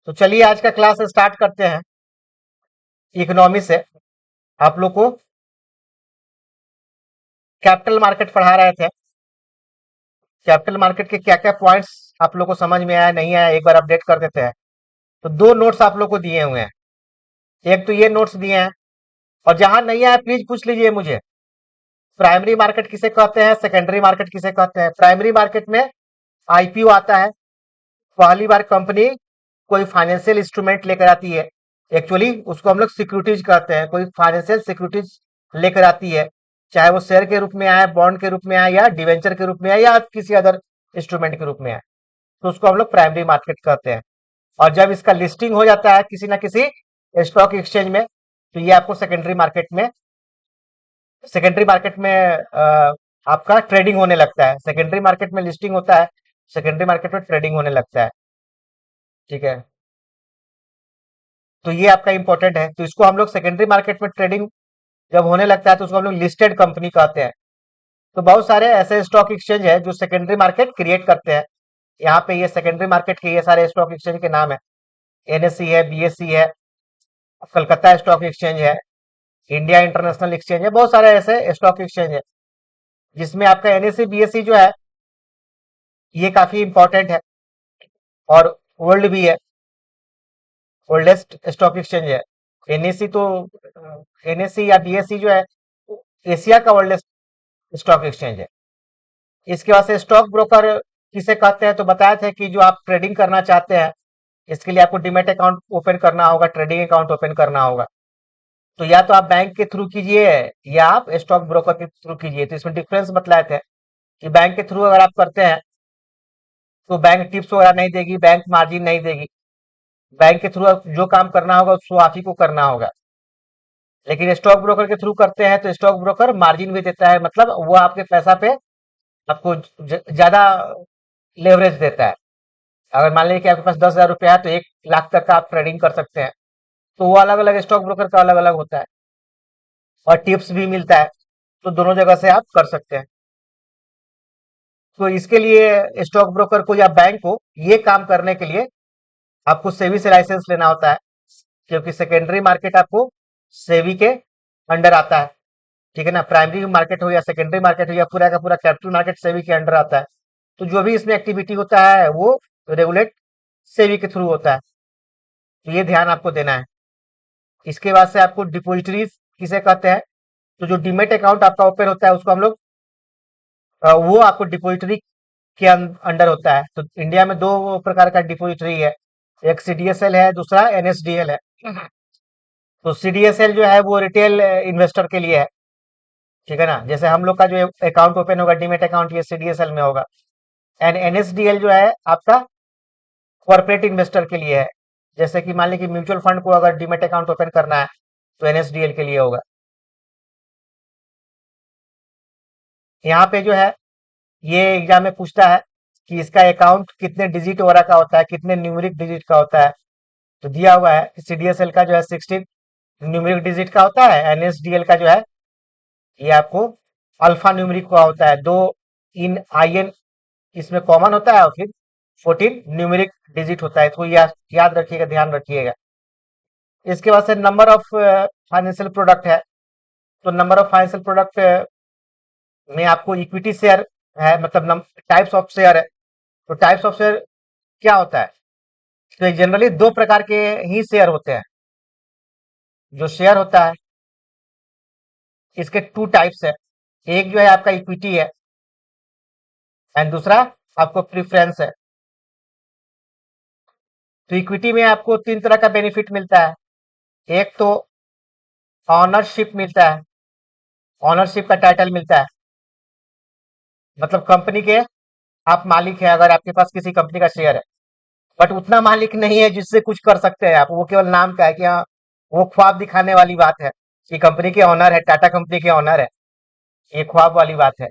तो चलिए आज का क्लास स्टार्ट करते हैं। इकोनॉमी से आप लोग को कैपिटल मार्केट पढ़ा रहे थे। कैपिटल मार्केट के क्या क्या पॉइंट्स आप लोग को समझ में आया नहीं आया, एक बार अपडेट कर देते हैं। तो दो नोट्स आप लोग को दिए हुए हैं। एक तो ये नोट्स दिए हैं, और जहां नहीं आया प्लीज पूछ लीजिए मुझे। प्राइमरी मार्केट किसे कहते हैं, सेकेंडरी मार्केट किसे कहते हैं। प्राइमरी मार्केट में आईपीओ आता है, पहली बार कंपनी कोई फाइनेंशियल इंस्ट्रूमेंट लेकर आती है। एक्चुअली उसको हम लोग सिक्योरिटीज कहते हैं। कोई फाइनेंशियल सिक्योरिटीज लेकर आती है, चाहे वो शेयर के रूप में आए, बॉन्ड के रूप में आए, या डिवेंचर के रूप में आए, या किसी अदर इंस्ट्रूमेंट के रूप में आए, तो उसको हम लोग प्राइमरी मार्केट कहते हैं। और जब इसका लिस्टिंग हो जाता है किसी ना किसी स्टॉक एक्सचेंज में, तो ये आपको सेकेंडरी मार्केट में आपका ट्रेडिंग होने लगता है। सेकेंडरी मार्केट में लिस्टिंग होता है, सेकेंडरी मार्केट में ट्रेडिंग होने लगता है। ठीक है, तो ये आपका इंपॉर्टेंट है। तो इसको हम लोग सेकेंडरी मार्केट में ट्रेडिंग जब होने लगता है तो उसको हम लोग लिस्टेड कंपनी कहते हैं। तो बहुत सारे ऐसे स्टॉक एक्सचेंज है जो सेकेंडरी मार्केट क्रिएट करते हैं। यहाँ पे ये सेकेंडरी मार्केट के ये सारे स्टॉक एक्सचेंज के नाम है। एनएससी है, बीएससी है, कलकत्ता स्टॉक एक्सचेंज है, इंडिया इंटरनेशनल एक्सचेंज है। बहुत सारे ऐसे स्टॉक एक्सचेंज है जिसमें आपका एनएससी बीएससी जो है ये काफी इंपॉर्टेंट है और ओल्ड भी है, ओल्डेस्ट स्टॉक एक्सचेंज है। एनएससी तो एनएससी या बीएससी जो है वो एशिया का ओल्डेस्ट स्टॉक एक्सचेंज है। इसके बाद से स्टॉक ब्रोकर किसे कहते हैं, तो बताए थे कि जो आप ट्रेडिंग करना चाहते हैं इसके लिए आपको डीमैट अकाउंट ओपन करना होगा, ट्रेडिंग अकाउंट ओपन करना होगा। तो या तो आप बैंक के थ्रू कीजिए या आप स्टॉक ब्रोकर के थ्रू कीजिए। तो इसमें डिफरेंस बतलाए थे कि बैंक के थ्रू अगर आप करते हैं तो बैंक टिप्स वगैरह नहीं देगी, बैंक मार्जिन नहीं देगी। बैंक के थ्रू जो काम करना होगा उसको आप ही को करना होगा। लेकिन स्टॉक ब्रोकर के थ्रू करते हैं तो स्टॉक ब्रोकर मार्जिन भी देता है, मतलब वो आपके पैसा पे आपको ज्यादा लेवरेज देता है। अगर मान लीजिए कि आपके पास 10,000 रुपया है तो 1 लाख तक का आप ट्रेडिंग कर सकते हैं। तो वो अलग अलग स्टॉक ब्रोकर का अलग अलग होता है, और टिप्स भी मिलता है। तो दोनों जगह से आप कर सकते हैं। तो इसके लिए स्टॉक ब्रोकर को या बैंक को ये काम करने के लिए आपको सेबी से लाइसेंस लेना होता है, क्योंकि सेकेंडरी मार्केट आपको सेबी के अंडर आता है। ठीक है ना, प्राइमरी मार्केट हो या सेकेंडरी मार्केट हो या पूरा का पूरा कैपिटल मार्केट सेबी के अंडर आता है। तो जो भी इसमें एक्टिविटी होता है वो रेगुलेट सेबी के थ्रू होता है। तो ये ध्यान आपको देना है। इसके बाद से आपको डिपोजिटरीज किसे कहते हैं, तो जो डीमेट अकाउंट आपका ओपन होता है उसको हम लोग वो आपको डिपोजिटरी के अंडर होता है। तो इंडिया में दो प्रकार का डिपोजिटरी है, एक सीडीएसएल है, दूसरा एनएसडीएल है। तो सीडीएसएल जो है वो रिटेल इन्वेस्टर के लिए है। ठीक है ना, जैसे हम लोग का जो अकाउंट ओपन होगा डीमेट अकाउंट, ये सीडीएसएल में होगा। एंड एनएसडीएल जो है आपका कॉर्पोरेट इन्वेस्टर के लिए है। जैसे कि मान लीजिए कि म्यूचुअल फंड को अगर डीमेट अकाउंट ओपन करना है तो एनएसडीएल के लिए होगा। यहाँ पे जो है ये एग्जाम में पूछता है कि इसका अकाउंट कितने डिजिट वगैरह का होता है, कितने न्यूमेरिक डिजिट का होता है। तो दिया हुआ है कि सीडीएसएल का जो है 16 न्यूमेरिक डिजिट का होता है, एनएसडीएल का जो है ये आपको अल्फा न्यूमेरिक का होता है। दो इन आईएन इसमें कॉमन होता है और फिर 14 न्यूमेरिक डिजिट होता है। तो याद रखिएगा, ध्यान रखिएगा। इसके बाद से नंबर ऑफ फाइनेंशियल प्रोडक्ट है। तो नंबर ऑफ फाइनेंशियल प्रोडक्ट में आपको इक्विटी शेयर है, मतलब टाइप्स ऑफ शेयर है। तो टाइप्स ऑफ शेयर क्या होता है, तो जनरली दो प्रकार के ही शेयर होते हैं। जो शेयर होता है इसके टू टाइप्स है। एक जो है आपका इक्विटी है एंड दूसरा आपको प्रीफरेंस है। तो इक्विटी में आपको तीन तरह का बेनिफिट मिलता है। एक तो ऑनरशिप मिलता है, ऑनरशिप का टाइटल मिलता है, मतलब कंपनी के आप मालिक है अगर आपके पास किसी कंपनी का शेयर है। बट उतना मालिक नहीं है जिससे कुछ कर सकते हैं आप, वो केवल नाम का है कि हाँ वो ख्वाब दिखाने वाली बात है कि कंपनी के ऑनर है, टाटा कंपनी के ऑनर है, ये ख्वाब वाली बात है।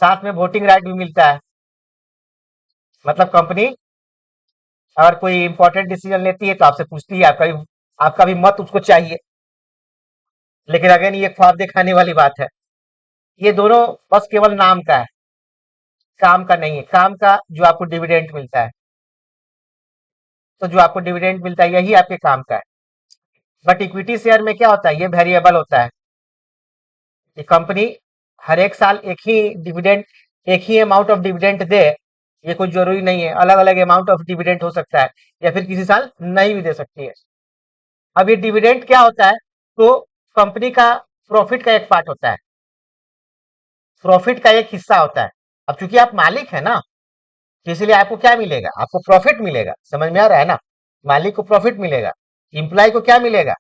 साथ में वोटिंग राइट भी मिलता है, मतलब कंपनी अगर कोई इंपॉर्टेंट डिसीजन लेती है तो आपसे पूछती है, आपका भी मत उसको चाहिए। लेकिन अगेन ये ख्वाब दिखाने वाली बात है। ये दोनों बस केवल नाम का है, काम का नहीं है। काम का जो आपको डिविडेंड मिलता है। तो जो आपको डिविडेंड मिलता है यही आपके काम का है। बट इक्विटी शेयर में क्या होता है, ये वेरिएबल होता है। ये कंपनी हर एक साल एक ही डिविडेंड, एक ही अमाउंट ऑफ डिविडेंड दे, ये कोई जरूरी नहीं है। अलग अलग अमाउंट ऑफ डिविडेंड हो सकता है, या फिर किसी साल नहीं भी दे सकती है। अब ये डिविडेंड क्या होता है, तो कंपनी का प्रॉफिट का एक पार्ट होता है, प्रॉफिट का एक हिस्सा होता है। अब चूंकि आप मालिक है ना, तो इसीलिए आपको क्या मिलेगा, आपको प्रॉफिट मिलेगा। समझ में आ रहा है ना, मालिक को प्रॉफिट मिलेगा। एम्प्लॉय को क्या मिलेगा,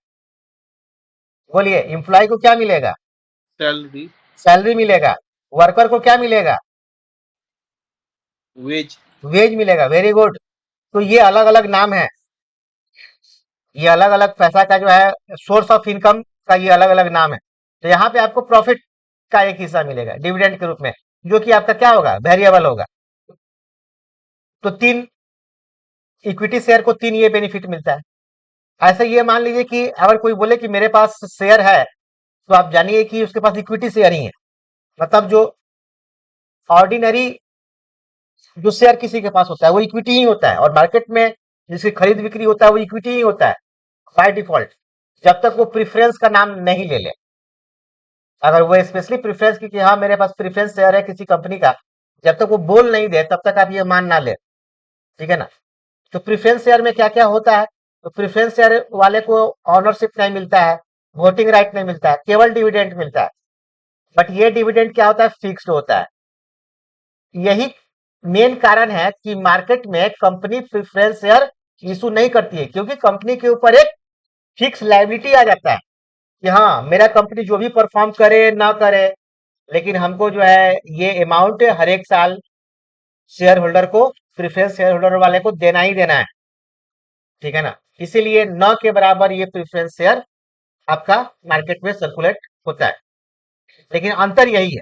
बोलिए, एम्प्लॉय को क्या मिलेगा, सैलरी, सैलरी मिलेगा। वर्कर को क्या मिलेगा, वेज। वेज मिलेगा। Very good. तो ये अलग अलग नाम है, ये अलग अलग पैसा का जो है सोर्स ऑफ इनकम का ये अलग अलग नाम है। तो यहाँ पे आपको प्रॉफिट का एक हिस्सा मिलेगा डिविडेंड के रूप में, जो कि आपका क्या होगा, वेरिएबल होगा। तो तीन, इक्विटी शेयर को तीन ये बेनिफिट मिलता है। ऐसे ये मान लीजिए कि अगर कोई बोले कि मेरे पास शेयर है, तो आप जानिए कि उसके पास इक्विटी शेयर ही है। मतलब जो ऑर्डिनरी जो शेयर किसी के पास होता है वो इक्विटी ही होता है, और मार्केट में जिसकी खरीद बिक्री होता है वो इक्विटी ही होता है बाय डिफॉल्ट, जब तक वो प्रेफरेंस का नाम नहीं ले ले। अगर वो स्पेशली प्रेफरेंस की कि हाँ मेरे पास प्रेफरेंस शेयर है किसी कंपनी का, जब तक वो बोल नहीं दे तब तक आप ये मान ना ले। ठीक है ना। तो प्रेफरेंस शेयर में क्या क्या होता है, तो प्रेफरेंस शेयर वाले को ऑनरशिप नहीं मिलता है, वोटिंग राइट नहीं मिलता है, केवल डिविडेंड मिलता है। बट ये डिविडेंड क्या होता है, फिक्स्ड होता है। यही मेन कारण है कि मार्केट में कंपनी प्रेफरेंस शेयर इशू नहीं करती है, क्योंकि कंपनी के ऊपर एक फिक्स लायबिलिटी आ जाता है कि हाँ मेरा कंपनी जो भी परफॉर्म करे ना करे, लेकिन हमको जो है ये अमाउंट हर एक साल शेयर होल्डर को, प्रेफरेंस शेयर होल्डर वाले को देना ही देना है। ठीक है ना। इसीलिए न के बराबर ये प्रेफरेंस शेयर आपका मार्केट में सर्कुलेट होता है। लेकिन अंतर यही है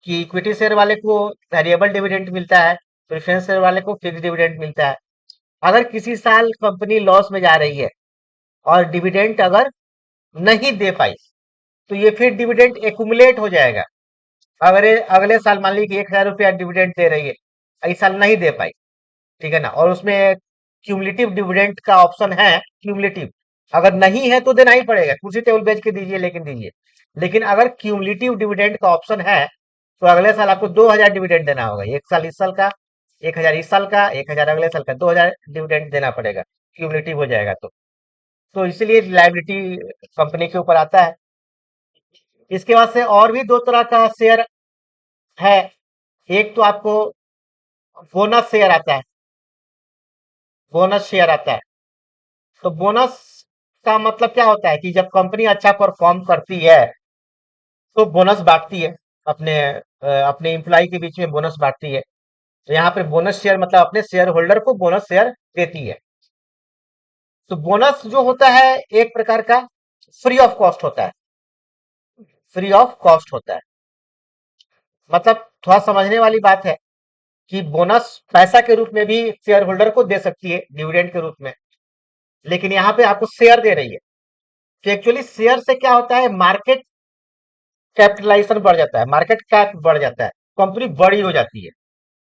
कि इक्विटी शेयर वाले को वेरिएबल डिविडेंड मिलता है, प्रेफरेंस शेयर वाले को फिक्स डिविडेंड मिलता है। अगर किसी साल कंपनी लॉस में जा रही है और डिविडेंड अगर नहीं दे पाई, तो ये फिर डिविडेंड एक्यूमुलेट हो जाएगा। अगर ये अगले साल मान लीजिए कि 1,000 रुपया डिविडेंड दे रही है, इस साल नहीं दे पाई, ठीक है ना, और उसमें क्यूमुलेटिव डिविडेंड का ऑप्शन है, क्यूमुलेटिव अगर नहीं है तो देना ही पड़ेगा, कुर्सी टेबल बेच के दीजिए लेकिन दीजिए। लेकिन अगर क्यूमुलेटिव डिविडेंड का ऑप्शन है, तो अगले साल आपको 2,000 डिविडेंड देना होगा। एक साल इस साल का, 1,000 इस साल का, 1,000 अगले साल का, 2,000 डिविडेंड देना पड़ेगा, क्यूमुलेटिव हो जाएगा। तो इसलिए लाइबिलिटी कंपनी के ऊपर आता है। इसके बाद से और भी दो तरह का शेयर है। एक तो आपको बोनस शेयर आता है, बोनस शेयर आता है। तो बोनस का मतलब क्या होता है कि जब कंपनी अच्छा परफॉर्म करती है तो बोनस बांटती है, अपने एम्प्लॉय के बीच में बोनस बांटती है। तो यहाँ पे बोनस शेयर मतलब अपने शेयर होल्डर को बोनस शेयर देती है। तो बोनस जो होता है एक प्रकार का फ्री ऑफ कॉस्ट होता है, फ्री ऑफ कॉस्ट होता है। मतलब थोड़ा समझने वाली बात है कि बोनस पैसा के रूप में भी शेयर होल्डर को दे सकती है डिविडेंड के रूप में, लेकिन यहाँ पे आपको शेयर दे रही है। तो एक्चुअली शेयर से क्या होता है, मार्केट कैपिटलाइजेशन बढ़ जाता है, मार्केट कैप बढ़ जाता है, कंपनी बड़ी हो जाती है।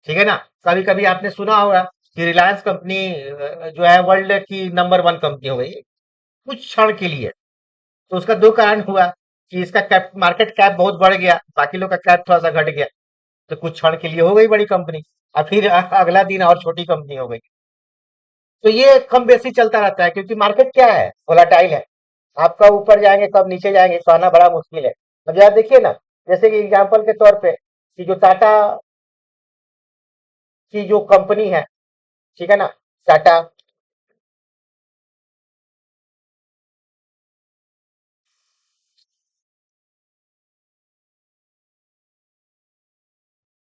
ठीक है ना। कभी कभी आपने सुना होगा कि रिलायंस कंपनी जो है वर्ल्ड की नंबर 1 कंपनी हो गई कुछ क्षण के लिए। तो उसका दो कारण हुआ कि इसका कैप, मार्केट कैप बहुत बढ़ गया, बाकी लोग का कैप थोड़ा सा घट गया। तो कुछ क्षण के लिए हो गई बड़ी कंपनी, और फिर अगला दिन और छोटी कंपनी हो गई। तो ये कम बेसी चलता रहता है, क्योंकि मार्केट क्या है, वोलाटाइल है। आप कब ऊपर जाएंगे कब नीचे जाएंगे कहना बड़ा मुश्किल है। अब यार देखिए ना, जैसे कि एग्जांपल के तौर पे कि जो टाटा की जो कंपनी है, ठीक है ना, टाटा,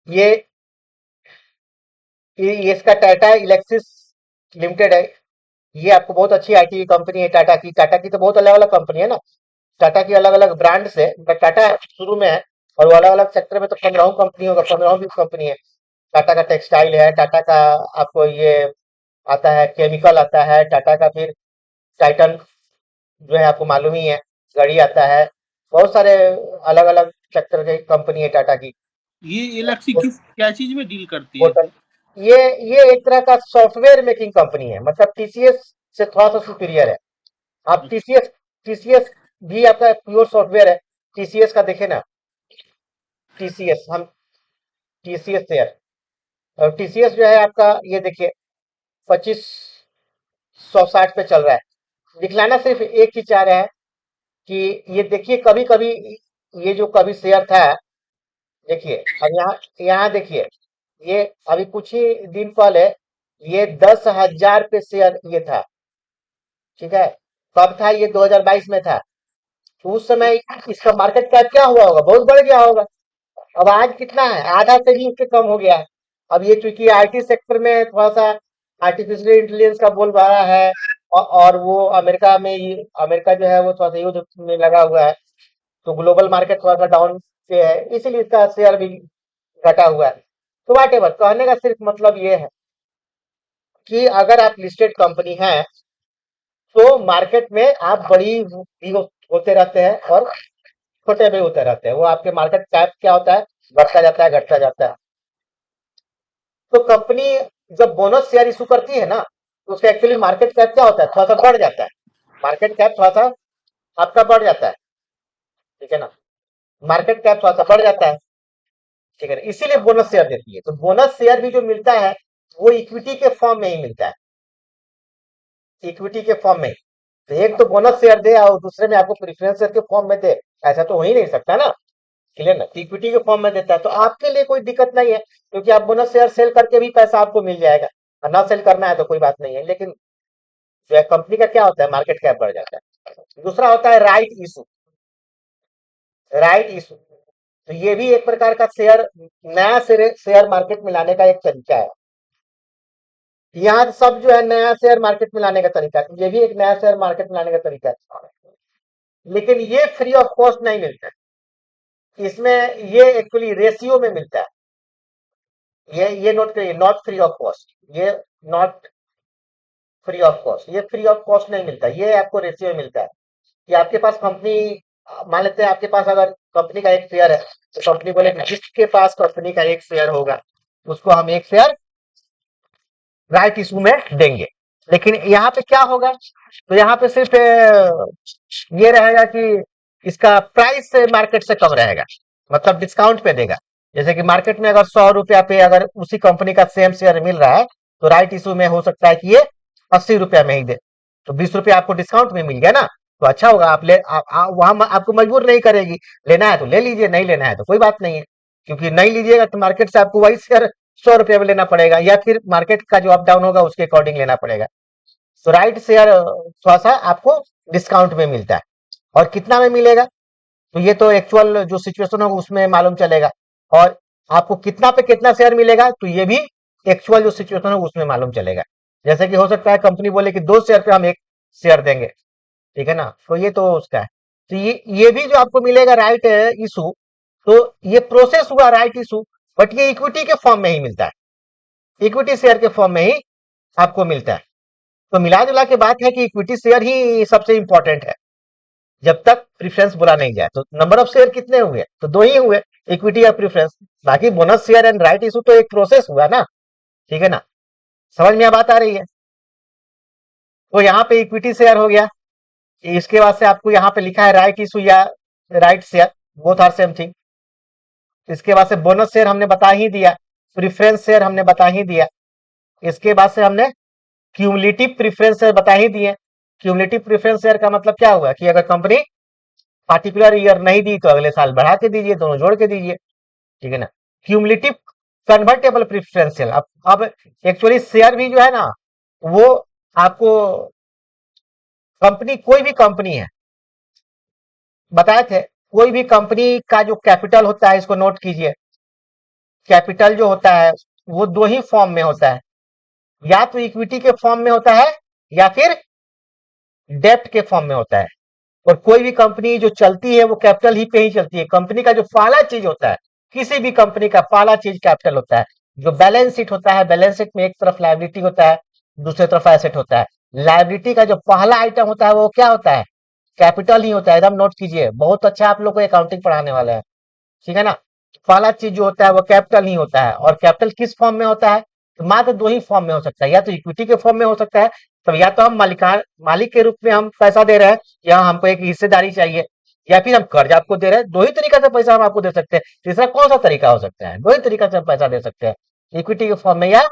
ये ये इसका टाटा इलेक्सिस लिमिटेड है। ये आपको बहुत अच्छी आईटी कंपनी है टाटा की। टाटा की तो बहुत अलग अलग कंपनी है ना, टाटा की अलग अलग ब्रांड से, बट टाटा शुरू में है, और वो अलग अलग सेक्टर में तो 15 कंपनी होगा, 15 भी कंपनी है। टाटा का टेक्सटाइल है, टाटा का आपको ये आता है केमिकल आता है, टाटा का फिर टाइटन जो है आपको मालूम ही है, गाड़ी आता है। बहुत सारे अलग अलग सेक्टर की कंपनी है टाटा की। ये एलएक्सी किस क्या चीज में डील करती है होटल, फिर? ये ये एक तरह का सॉफ्टवेयर मेकिंग कंपनी है, मतलब टीसीएस से थोड़ा सा सुपीरियर है। आप टीसीएस टीसीएस भी आपका प्योर सॉफ्टवेयर है। टीसीएस का देखे ना, टीसीएस हम टीसीएस से है। और टीसीएस जो है आपका, ये देखिए 2560 पे चल रहा है। दिखलाना सिर्फ एक ही चाह रहा है कि ये देखिए, कभी कभी ये जो कभी शेयर था, देखिए अब यहाँ यहाँ देखिए, ये अभी कुछ ही दिन पहले ये 10,000 पे शेयर ये था। ठीक है, कब था ये? 2022 में था। तो उस समय इसका मार्केट कैप क्या हुआ होगा? बहुत बढ़ गया होगा। अब आज कितना है? आधा से भी उससे कम हो गया है। अब ये चूंकि आईटी सेक्टर में थोड़ा सा आर्टिफिशियल इंटेलिजेंस का बोलबाला है, और वो अमेरिका में अमेरिका जो है वो थोड़ा सा युद्ध में लगा हुआ है, तो ग्लोबल मार्केट थोड़ा सा डाउन पे है, इसीलिए इसका शेयर भी घटा हुआ है। तो वाट एवर, कहने का सिर्फ मतलब ये है कि अगर आप लिस्टेड कंपनी हैं तो मार्केट में आप बड़ी भी होते रहते हैं और छोटे भी होते रहते हैं। वो आपके मार्केट कैप क्या होता है? बढ़ता जाता है, घटता जाता है। तो कंपनी जब बोनस शेयर इशू करती है ना, तो उसका एक्चुअली मार्केट कैप क्या होता है? थोड़ा सा बढ़ जाता है। मार्केट कैप थोड़ा सा आपका बढ़ जाता है। ठीक है ना, मार्केट कैप थोड़ा सा बढ़ जाता है। ठीक है ना, इसीलिए बोनस शेयर देती है। तो बोनस शेयर भी जो मिलता है वो इक्विटी के फॉर्म में ही मिलता है। इक्विटी के फॉर्म में। तो एक तो बोनस शेयर दे और दूसरे में आपको प्रीफरेंस शेयर के फॉर्म में दे, ऐसा तो हो ही नहीं सकता ना। क्लियर ना? इक्विटी के फॉर्म में देता है तो आपके लिए कोई दिक्कत नहीं है, क्योंकि आप बोनस शेयर सेल करके भी पैसा आपको मिल जाएगा। और ना सेल करना है तो कोई बात नहीं है। लेकिन जो है कंपनी का क्या होता है? मार्केट कैप बढ़ जाता है। दूसरा होता है राइट इशू। राइट इशू, तो ये भी एक प्रकार का शेयर, नया शेयर मार्केट में लाने का एक तरीका है। यहाँ सब जो है नया शेयर मार्केट में लाने का तरीका है, ये भी एक नया शेयर मार्केट में लाने का तरीका है। लेकिन ये फ्री ऑफ कॉस्ट नहीं मिलता है। इसमें ये एक्चुअली रेशियो में मिलता है। ये नोट करिए, नॉट फ्री ऑफ कॉस्ट। ये नॉट फ्री ऑफ कॉस्ट, ये फ्री ऑफ कॉस्ट नहीं मिलता, ये आपको रेशियो में मिलता है। कि आपके पास कंपनी, मान लेते हैं आपके पास अगर कंपनी का एक शेयर है, तो कंपनी बोले कि जिसके पास कंपनी का एक शेयर होगा उसको हम एक शेयर राइट इशू में देंगे। लेकिन यहाँ पे क्या होगा? तो यहाँ पे सिर्फ ये रहेगा कि इसका प्राइस मार्केट से कम रहेगा, मतलब डिस्काउंट पे देगा। जैसे कि मार्केट में अगर 100 रुपया पे अगर उसी कंपनी का सेम शेयर मिल रहा है, तो राइट इशू में हो सकता है कि ये 80 रुपया में ही दे। तो 20 रुपया आपको डिस्काउंट में मिल गया ना, तो अच्छा होगा। आप ले वहां आपको मजबूर नहीं करेगी। लेना है तो ले लीजिए, नहीं लेना है तो कोई बात नहीं है। क्योंकि नहीं लीजिएगा तो मार्केट से आपको वही शेयर 100 रुपये में लेना पड़ेगा, या फिर मार्केट का जो अप डाउन होगा उसके अकॉर्डिंग लेना पड़ेगा। तो राइट शेयर थोड़ा सा आपको डिस्काउंट में मिलता है। और कितना में मिलेगा? तो ये तो एक्चुअल जो सिचुएशन होगा उसमें मालूम चलेगा। और आपको कितना पे कितना शेयर मिलेगा, तो ये भी एक्चुअल जो सिचुएशन होगा उसमें मालूम चलेगा। जैसे कि हो सकता है कंपनी बोले कि 2 शेयर पे हम एक शेयर देंगे। ठीक है ना, तो ये तो उसका है। तो ये भी जो आपको मिलेगा राइट इशू, तो ये प्रोसेस हुआ राइट इशू, बट ये इक्विटी के फॉर्म में ही मिलता है। इक्विटी शेयर के फॉर्म में ही आपको मिलता है। तो मिला जुला के बात है कि इक्विटी शेयर ही सबसे इंपॉर्टेंट है, जब तक प्रीफरेंस बोला नहीं जाए। तो नंबर ऑफ शेयर कितने हुए? तो दो ही हुए, इक्विटी या प्रीफरेंस। बाकी bonus share and right issue तो एक प्रोसेस हुआ ना। ठीक है ना, समझ में बात आ रही है? तो यहाँ पे इक्विटी शेयर हो गया। इसके बाद से आपको यहाँ पे लिखा है राइट इशू या right share, both are same thing. इसके बाद से बोनस शेयर हमने बता ही दिया, प्रीफरेंस शेयर हमने बता ही दिया। इसके बाद से हमने क्यूमुलेटिव प्रीफरेंस शेयर बता ही दिए। क्यूमुलेटिव प्रीफरेंस शेयर का मतलब क्या हुआ कि अगर कंपनी पार्टिकुलर ईयर नहीं दी तो अगले साल बढ़ा के दीजिए, दोनों जोड़ के दीजिए। ठीक है ना। क्यूमुलेटिव कन्वर्टेबल प्रीफरेंशियल, अब एक्चुअली शेयर भी जो है ना, वो आपको कंपनी, कोई भी कंपनी है, बताए थे, कोई भी कंपनी का जो कैपिटल होता है, इसको नोट कीजिए, कैपिटल जो होता है वो दो ही फॉर्म में होता है, या तो इक्विटी के फॉर्म में होता है या फिर डेप्ट के फॉर्म में होता है। और कोई भी कंपनी जो चलती है वो कैपिटल ही पे ही चलती है। कंपनी का जो पहला चीज होता है, किसी भी कंपनी का पहला चीज कैपिटल होता है। जो बैलेंस शीट होता है, बैलेंस शीट में एक तरफ लायबिलिटी होता है, दूसरी तरफ एसेट होता है। लायबिलिटी का जो पहला आइटम होता है वो क्या होता है? कैपिटल ही होता है। एकदम नोट कीजिए, बहुत अच्छा आप लोग को अकाउंटिंग पढ़ाने वाले हैं। ठीक है ना। पहला चीज जो होता है वो कैपिटल ही होता है। और कैपिटल किस फॉर्म में होता है? तो मात्र दो ही फॉर्म में हो सकता है, या तो इक्विटी के फॉर्म में हो सकता है, तब या तो हम मालिक के रूप में हम पैसा दे रहे हैं, या हमको एक हिस्सेदारी चाहिए, या फिर हम कर्ज आपको दे रहे हैं। दो ही तरीका से पैसा हम आपको दे सकते हैं। तीसरा कौन सा तरीका हो सकता है? दो ही तरीका से हम पैसा दे सकते हैं, इक्विटी के फॉर्म में या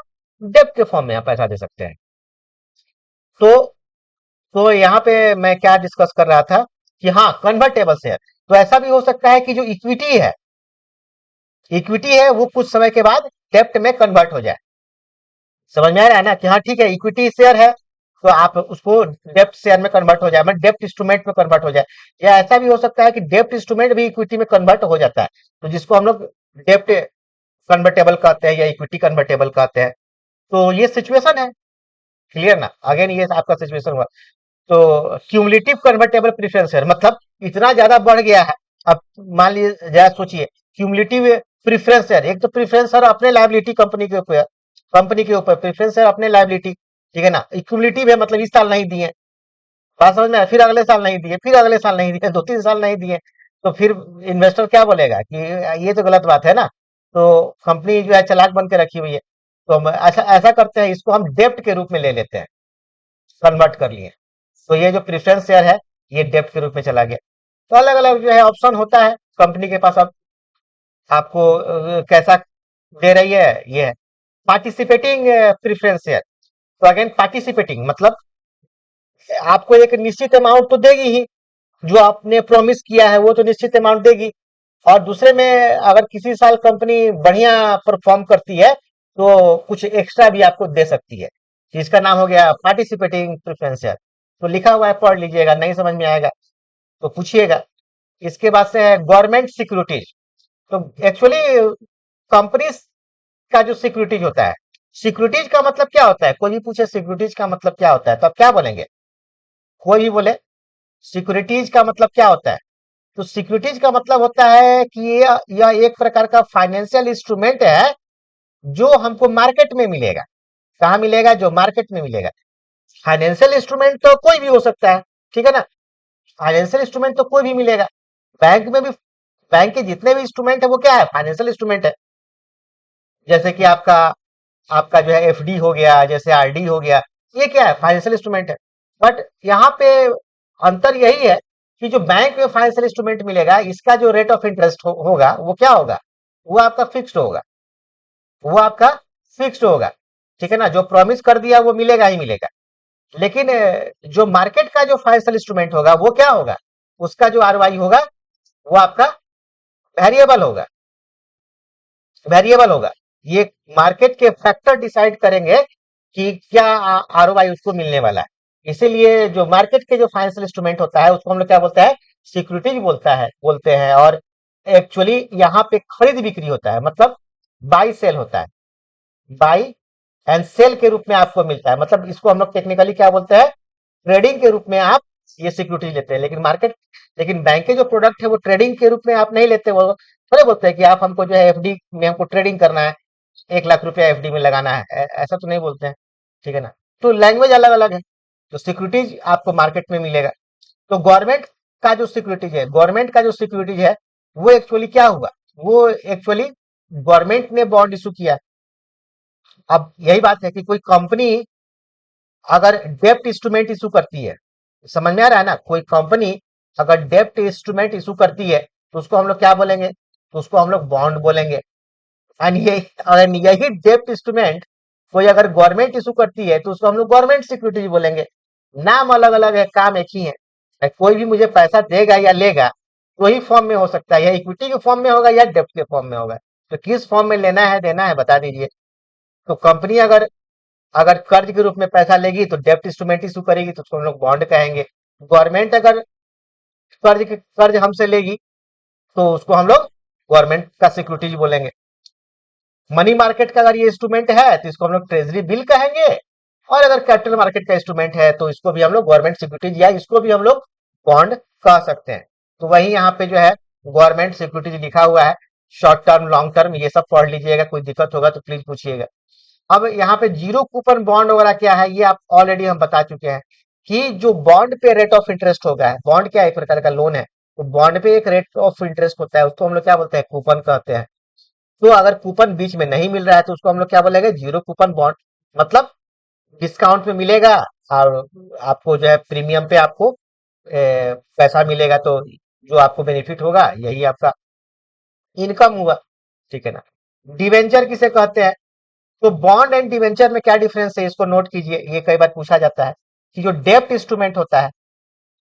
डेब्ट के फॉर्म में हम पैसा दे सकते हैं। तो तो यहाँ पे मैं क्या डिस्कस कर रहा था कि हाँ, कन्वर्टेबल शेयर। तो ऐसा भी हो सकता है कि जो इक्विटी है वो कुछ समय के बाद डेप्ट में कन्वर्ट हो जाए। समझ में आ रहा है ना कि हाँ ठीक है, इक्विटी शेयर है तो आप उसको डेप्ट शेयर में कन्वर्ट हो जाए, मतलब डेप्ट इंस्ट्रूमेंट में कन्वर्ट हो जाए। या ऐसा भी हो सकता है कि डेप्ट इंस्ट्रूमेंट भी इक्विटी में कन्वर्ट हो जाता है, तो जिसको हम लोग डेप्ट कन्वर्टेबल कहते हैं या इक्विटी कन्वर्टेबल कहते हैं। तो ये सिचुएशन है। क्लियर ना? अगेन ये आपका सिचुएशन हुआ। तो क्यूमुलेटिव कन्वर्टेबल प्रेफरेंस शेयर मतलब इतना ज्यादा बढ़ गया है। अब मान लीजिए, जरा सोचिए, क्यूमुलेटिव प्रेफरेंस शेयर, एक तो प्रेफरेंस शेयर अपने लायबिलिटी कंपनी के ऊपर प्रेफरेंस शेयर अपने लायबिलिटी, ठीक है ना। क्यूमुलेटिव है मतलब इस साल नहीं दिए, बात समझ में आया? फिर अगले साल नहीं दिए, फिर अगले साल नहीं दिए, 2-3 साल नहीं दिए, तो फिर इन्वेस्टर क्या बोलेगा कि ये तो गलत बात है ना। तो कंपनी जो है चालाक बन के रखी हुई है, तो हम ऐसा ऐसा करते हैं, इसको हम डेप्ट के रूप में ले लेते हैं, कन्वर्ट कर लिए। तो ये जो प्रेफरेंस शेयर है, ये डेप्ट के रूप में चला गया। तो अलग अलग जो है ऑप्शन होता है कंपनी के पास। अब आपको कैसा दे रही है, ये है पार्टिसिपेटिंग प्रेफरेंस शेयर। तो अगेन पार्टिसिपेटिंग मतलब आपको एक निश्चित अमाउंट तो देगी ही, जो आपने प्रॉमिस किया है वो तो निश्चित अमाउंट देगी। और दूसरे में अगर किसी साल कंपनी बढ़िया परफॉर्म करती है तो कुछ एक्स्ट्रा भी आपको दे सकती है। इसका नाम हो गया पार्टिसिपेटिंग प्रेफरेंस शेयर। तो लिखा हुआ है, पढ़ लीजिएगा, नहीं समझ में आएगा तो पूछिएगा। इसके बाद से है गवर्नमेंट सिक्योरिटीज। तो एक्चुअली कंपनीज का जो सिक्योरिटीज होता है, सिक्योरिटीज का मतलब क्या होता है? कोई भी पूछे सिक्योरिटीज का मतलब क्या होता है तो आप क्या बोलेंगे? कोई भी बोले सिक्योरिटीज का मतलब क्या होता है, तो सिक्योरिटीज का मतलब होता है कि यह एक प्रकार का फाइनेंशियल इंस्ट्रूमेंट है जो हमको मार्केट में मिलेगा। कहाँ मिलेगा? जो मार्केट में मिलेगा। फाइनेंशियल इंस्ट्रूमेंट तो कोई भी हो सकता है, ठीक है ना। फाइनेंशियल इंस्ट्रूमेंट तो कोई भी मिलेगा। बैंक में भी, बैंक के जितने भी इंस्ट्रूमेंट है वो क्या है? फाइनेंशियल इंस्ट्रूमेंट है। जैसे कि आपका आपका जो है एफडी हो गया, जैसे आरडी हो गया, ये क्या है? फाइनेंशियल इंस्ट्रूमेंट है। बट यहाँ पे अंतर यही है कि जो बैंक में फाइनेंशियल इंस्ट्रूमेंट मिलेगा, इसका जो रेट ऑफ इंटरेस्ट होगा वो क्या होगा? वो आपका फिक्स्ड होगा। वो आपका फिक्स्ड होगा, ठीक है ना। जो प्रॉमिस कर दिया वो मिलेगा ही मिलेगा। लेकिन जो मार्केट का जो फाइनेंशियल इंस्ट्रूमेंट होगा वो क्या होगा? उसका जो आरओआई होगा वो आपका वेरिएबल होगा। वेरिएबल होगा। ये मार्केट के फैक्टर डिसाइड करेंगे कि क्या आरओआई उसको मिलने वाला है। इसीलिए जो मार्केट के जो फाइनेंशियल इंस्ट्रूमेंट होता है उसको हम लोग क्या बोलते हैं? सिक्योरिटीज बोलते हैं। और एक्चुअली यहाँ पे खरीद बिक्री होता है, मतलब बाई सेल होता है। बाई एंड सेल के रूप में आपको मिलता है, मतलब इसको हम लोग टेक्निकली क्या बोलते हैं? ट्रेडिंग के रूप में आप ये सिक्योरिटी लेते हैं। लेकिन बैंक के जो प्रोडक्ट है वो ट्रेडिंग के रूप में आप नहीं लेते। वो थोड़े बोलते हैं कि आप हमको जो है एफडी में हमको ट्रेडिंग करना है, 1 लाख रुपया एफडी में लगाना है, ऐसा तो नहीं बोलते हैं, ठीक है ना। तो लैंग्वेज अलग अलग है। तो सिक्योरिटीज आपको मार्केट में मिलेगा। तो गवर्नमेंट का जो सिक्योरिटीज है वो एक्चुअली क्या हुआ? वो एक्चुअली गवर्नमेंट ने बॉन्ड इशू किया। अब यही बात है कि कोई कंपनी अगर डेप्ट इंस्ट्रूमेंट इशू करती है, समझ में आ रहा है ना, कोई कंपनी अगर डेप्ट इंस्ट्रूमेंट इशू करती है तो उसको हम लोग क्या बोलेंगे? तो उसको हम लोग बॉन्ड बोलेंगे। एंड ये अगर यही डेप्ट इंस्ट्रूमेंट कोई अगर गवर्नमेंट इशू करती है तो उसको हम लोग गवर्नमेंट सिक्योरिटीज बोलेंगे। नाम अलग अलग है, काम एक ही है। कोई भी मुझे पैसा देगा या लेगा तो ही फॉर्म में हो सकता है, या इक्विटी के फॉर्म में होगा या डेप्ट के फॉर्म में होगा। तो किस फॉर्म में लेना है देना है बता दीजिए। तो कंपनी अगर अगर कर्ज के रूप में पैसा लेगी तो डेप्ट इंस्ट्रूमेंट इशू करेगी, तो उसको हम लोग बॉन्ड कहेंगे। गवर्नमेंट अगर कर्ज हमसे लेगी तो उसको हम लोग गवर्नमेंट का सिक्योरिटीज बोलेंगे। मनी मार्केट का अगर ये इंस्ट्रूमेंट है तो इसको हम लोग ट्रेजरी बिल कहेंगे। और अगर कैपिटल मार्केट का इंस्ट्रूमेंट है तो इसको भी हम लोग गवर्नमेंट सिक्योरिटीज या इसको भी हम लोग बॉन्ड कह सकते हैं। तो वही यहाँ पे जो है गवर्नमेंट सिक्योरिटीज लिखा हुआ है। शॉर्ट टर्म, लॉन्ग टर्म, ये सब पढ़ लीजिएगा। कोई दिक्कत होगा तो प्लीज पूछिएगा। अब यहाँ पे जीरो कूपन बॉन्ड वगैरह क्या है, ये आप ऑलरेडी हम बता चुके हैं कि जो बॉन्ड पे रेट ऑफ इंटरेस्ट होगा है। बॉन्ड क्या है? एक प्रकार का लोन है। तो बॉन्ड पे एक रेट ऑफ इंटरेस्ट होता है, उसको हम लोग क्या बोलते हैं? कूपन कहते हैं। तो अगर कूपन बीच में नहीं मिल रहा है तो उसको हम लोग क्या बोलेंगे, जीरो कूपन बॉन्ड। मतलब डिस्काउंट में मिलेगा और आपको जो है प्रीमियम पे आपको पैसा मिलेगा, तो जो आपको बेनिफिट होगा यही आपका इनकम हुआ। ठीक है ना। डिवेंचर किसे कहते हैं? तो बॉन्ड एंड डिवेंचर में क्या डिफरेंस है, इसको नोट कीजिए, ये कई बार पूछा जाता है कि जो डेप्ट इंस्ट्रूमेंट होता है,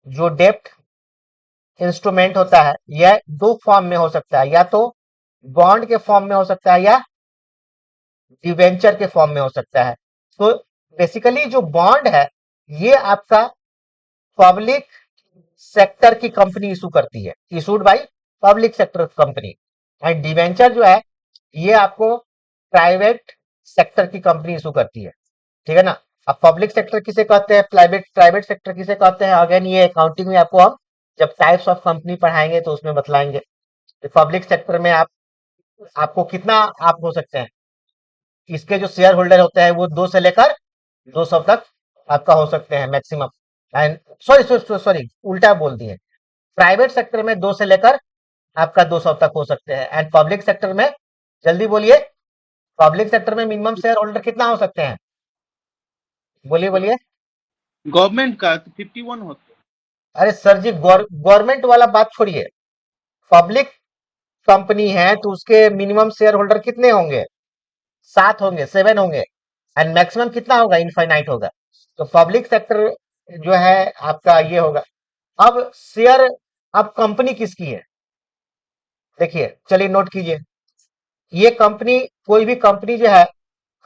जो डेप्ट इंस्ट्रूमेंट होता है, यह दो फॉर्म में हो सकता है, या तो बॉन्ड के फॉर्म में हो सकता है या डिवेंचर के फॉर्म में हो सकता है। तो बेसिकली जो बॉन्ड है ये आपका पब्लिक सेक्टर की कंपनी इशू करती है, issued by public sector company. And debenture जो है ये आपको प्राइवेट सेक्टर की कंपनी इशू करती है। ठीक है ना। अब पब्लिक सेक्टर किसे कहते हैं, प्राइवेट प्राइवेट सेक्टर किसे कहते हैं, अगेन ये अकाउंटिंग में आपको हम जब टाइप्स ऑफ कंपनी पढ़ाएंगे तो उसमें बतलाएंगे। पब्लिक सेक्टर में आपको कितना आप हो सकते हैं, इसके जो शेयर होल्डर होते हैं वो 2 से लेकर 200 तक आपका हो सकते हैं maximum. And sorry sorry sorry, उल्टा बोल दिए। प्राइवेट सेक्टर में 2 से लेकर आपका 200 तक हो सकते हैं, एंड पब्लिक सेक्टर में, जल्दी बोलिए, पब्लिक सेक्टर में मिनिमम शेयर होल्डर कितना हो सकते हैं, बोलिए बोलिए। गवर्नमेंट का तो 51 होते हैं। अरे सर जी, गवर्नमेंट वाला बात छोड़िए, पब्लिक कंपनी है तो उसके मिनिमम शेयर होल्डर कितने होंगे, 7 होंगे, 7 होंगे। एंड मैक्सिमम कितना होगा, इनफाइनाइट होगा। तो पब्लिक सेक्टर जो है आपका ये होगा। अब शेयर, अब कंपनी किसकी है, देखिए चलिए नोट कीजिए। ये कंपनी, कोई भी कंपनी जो है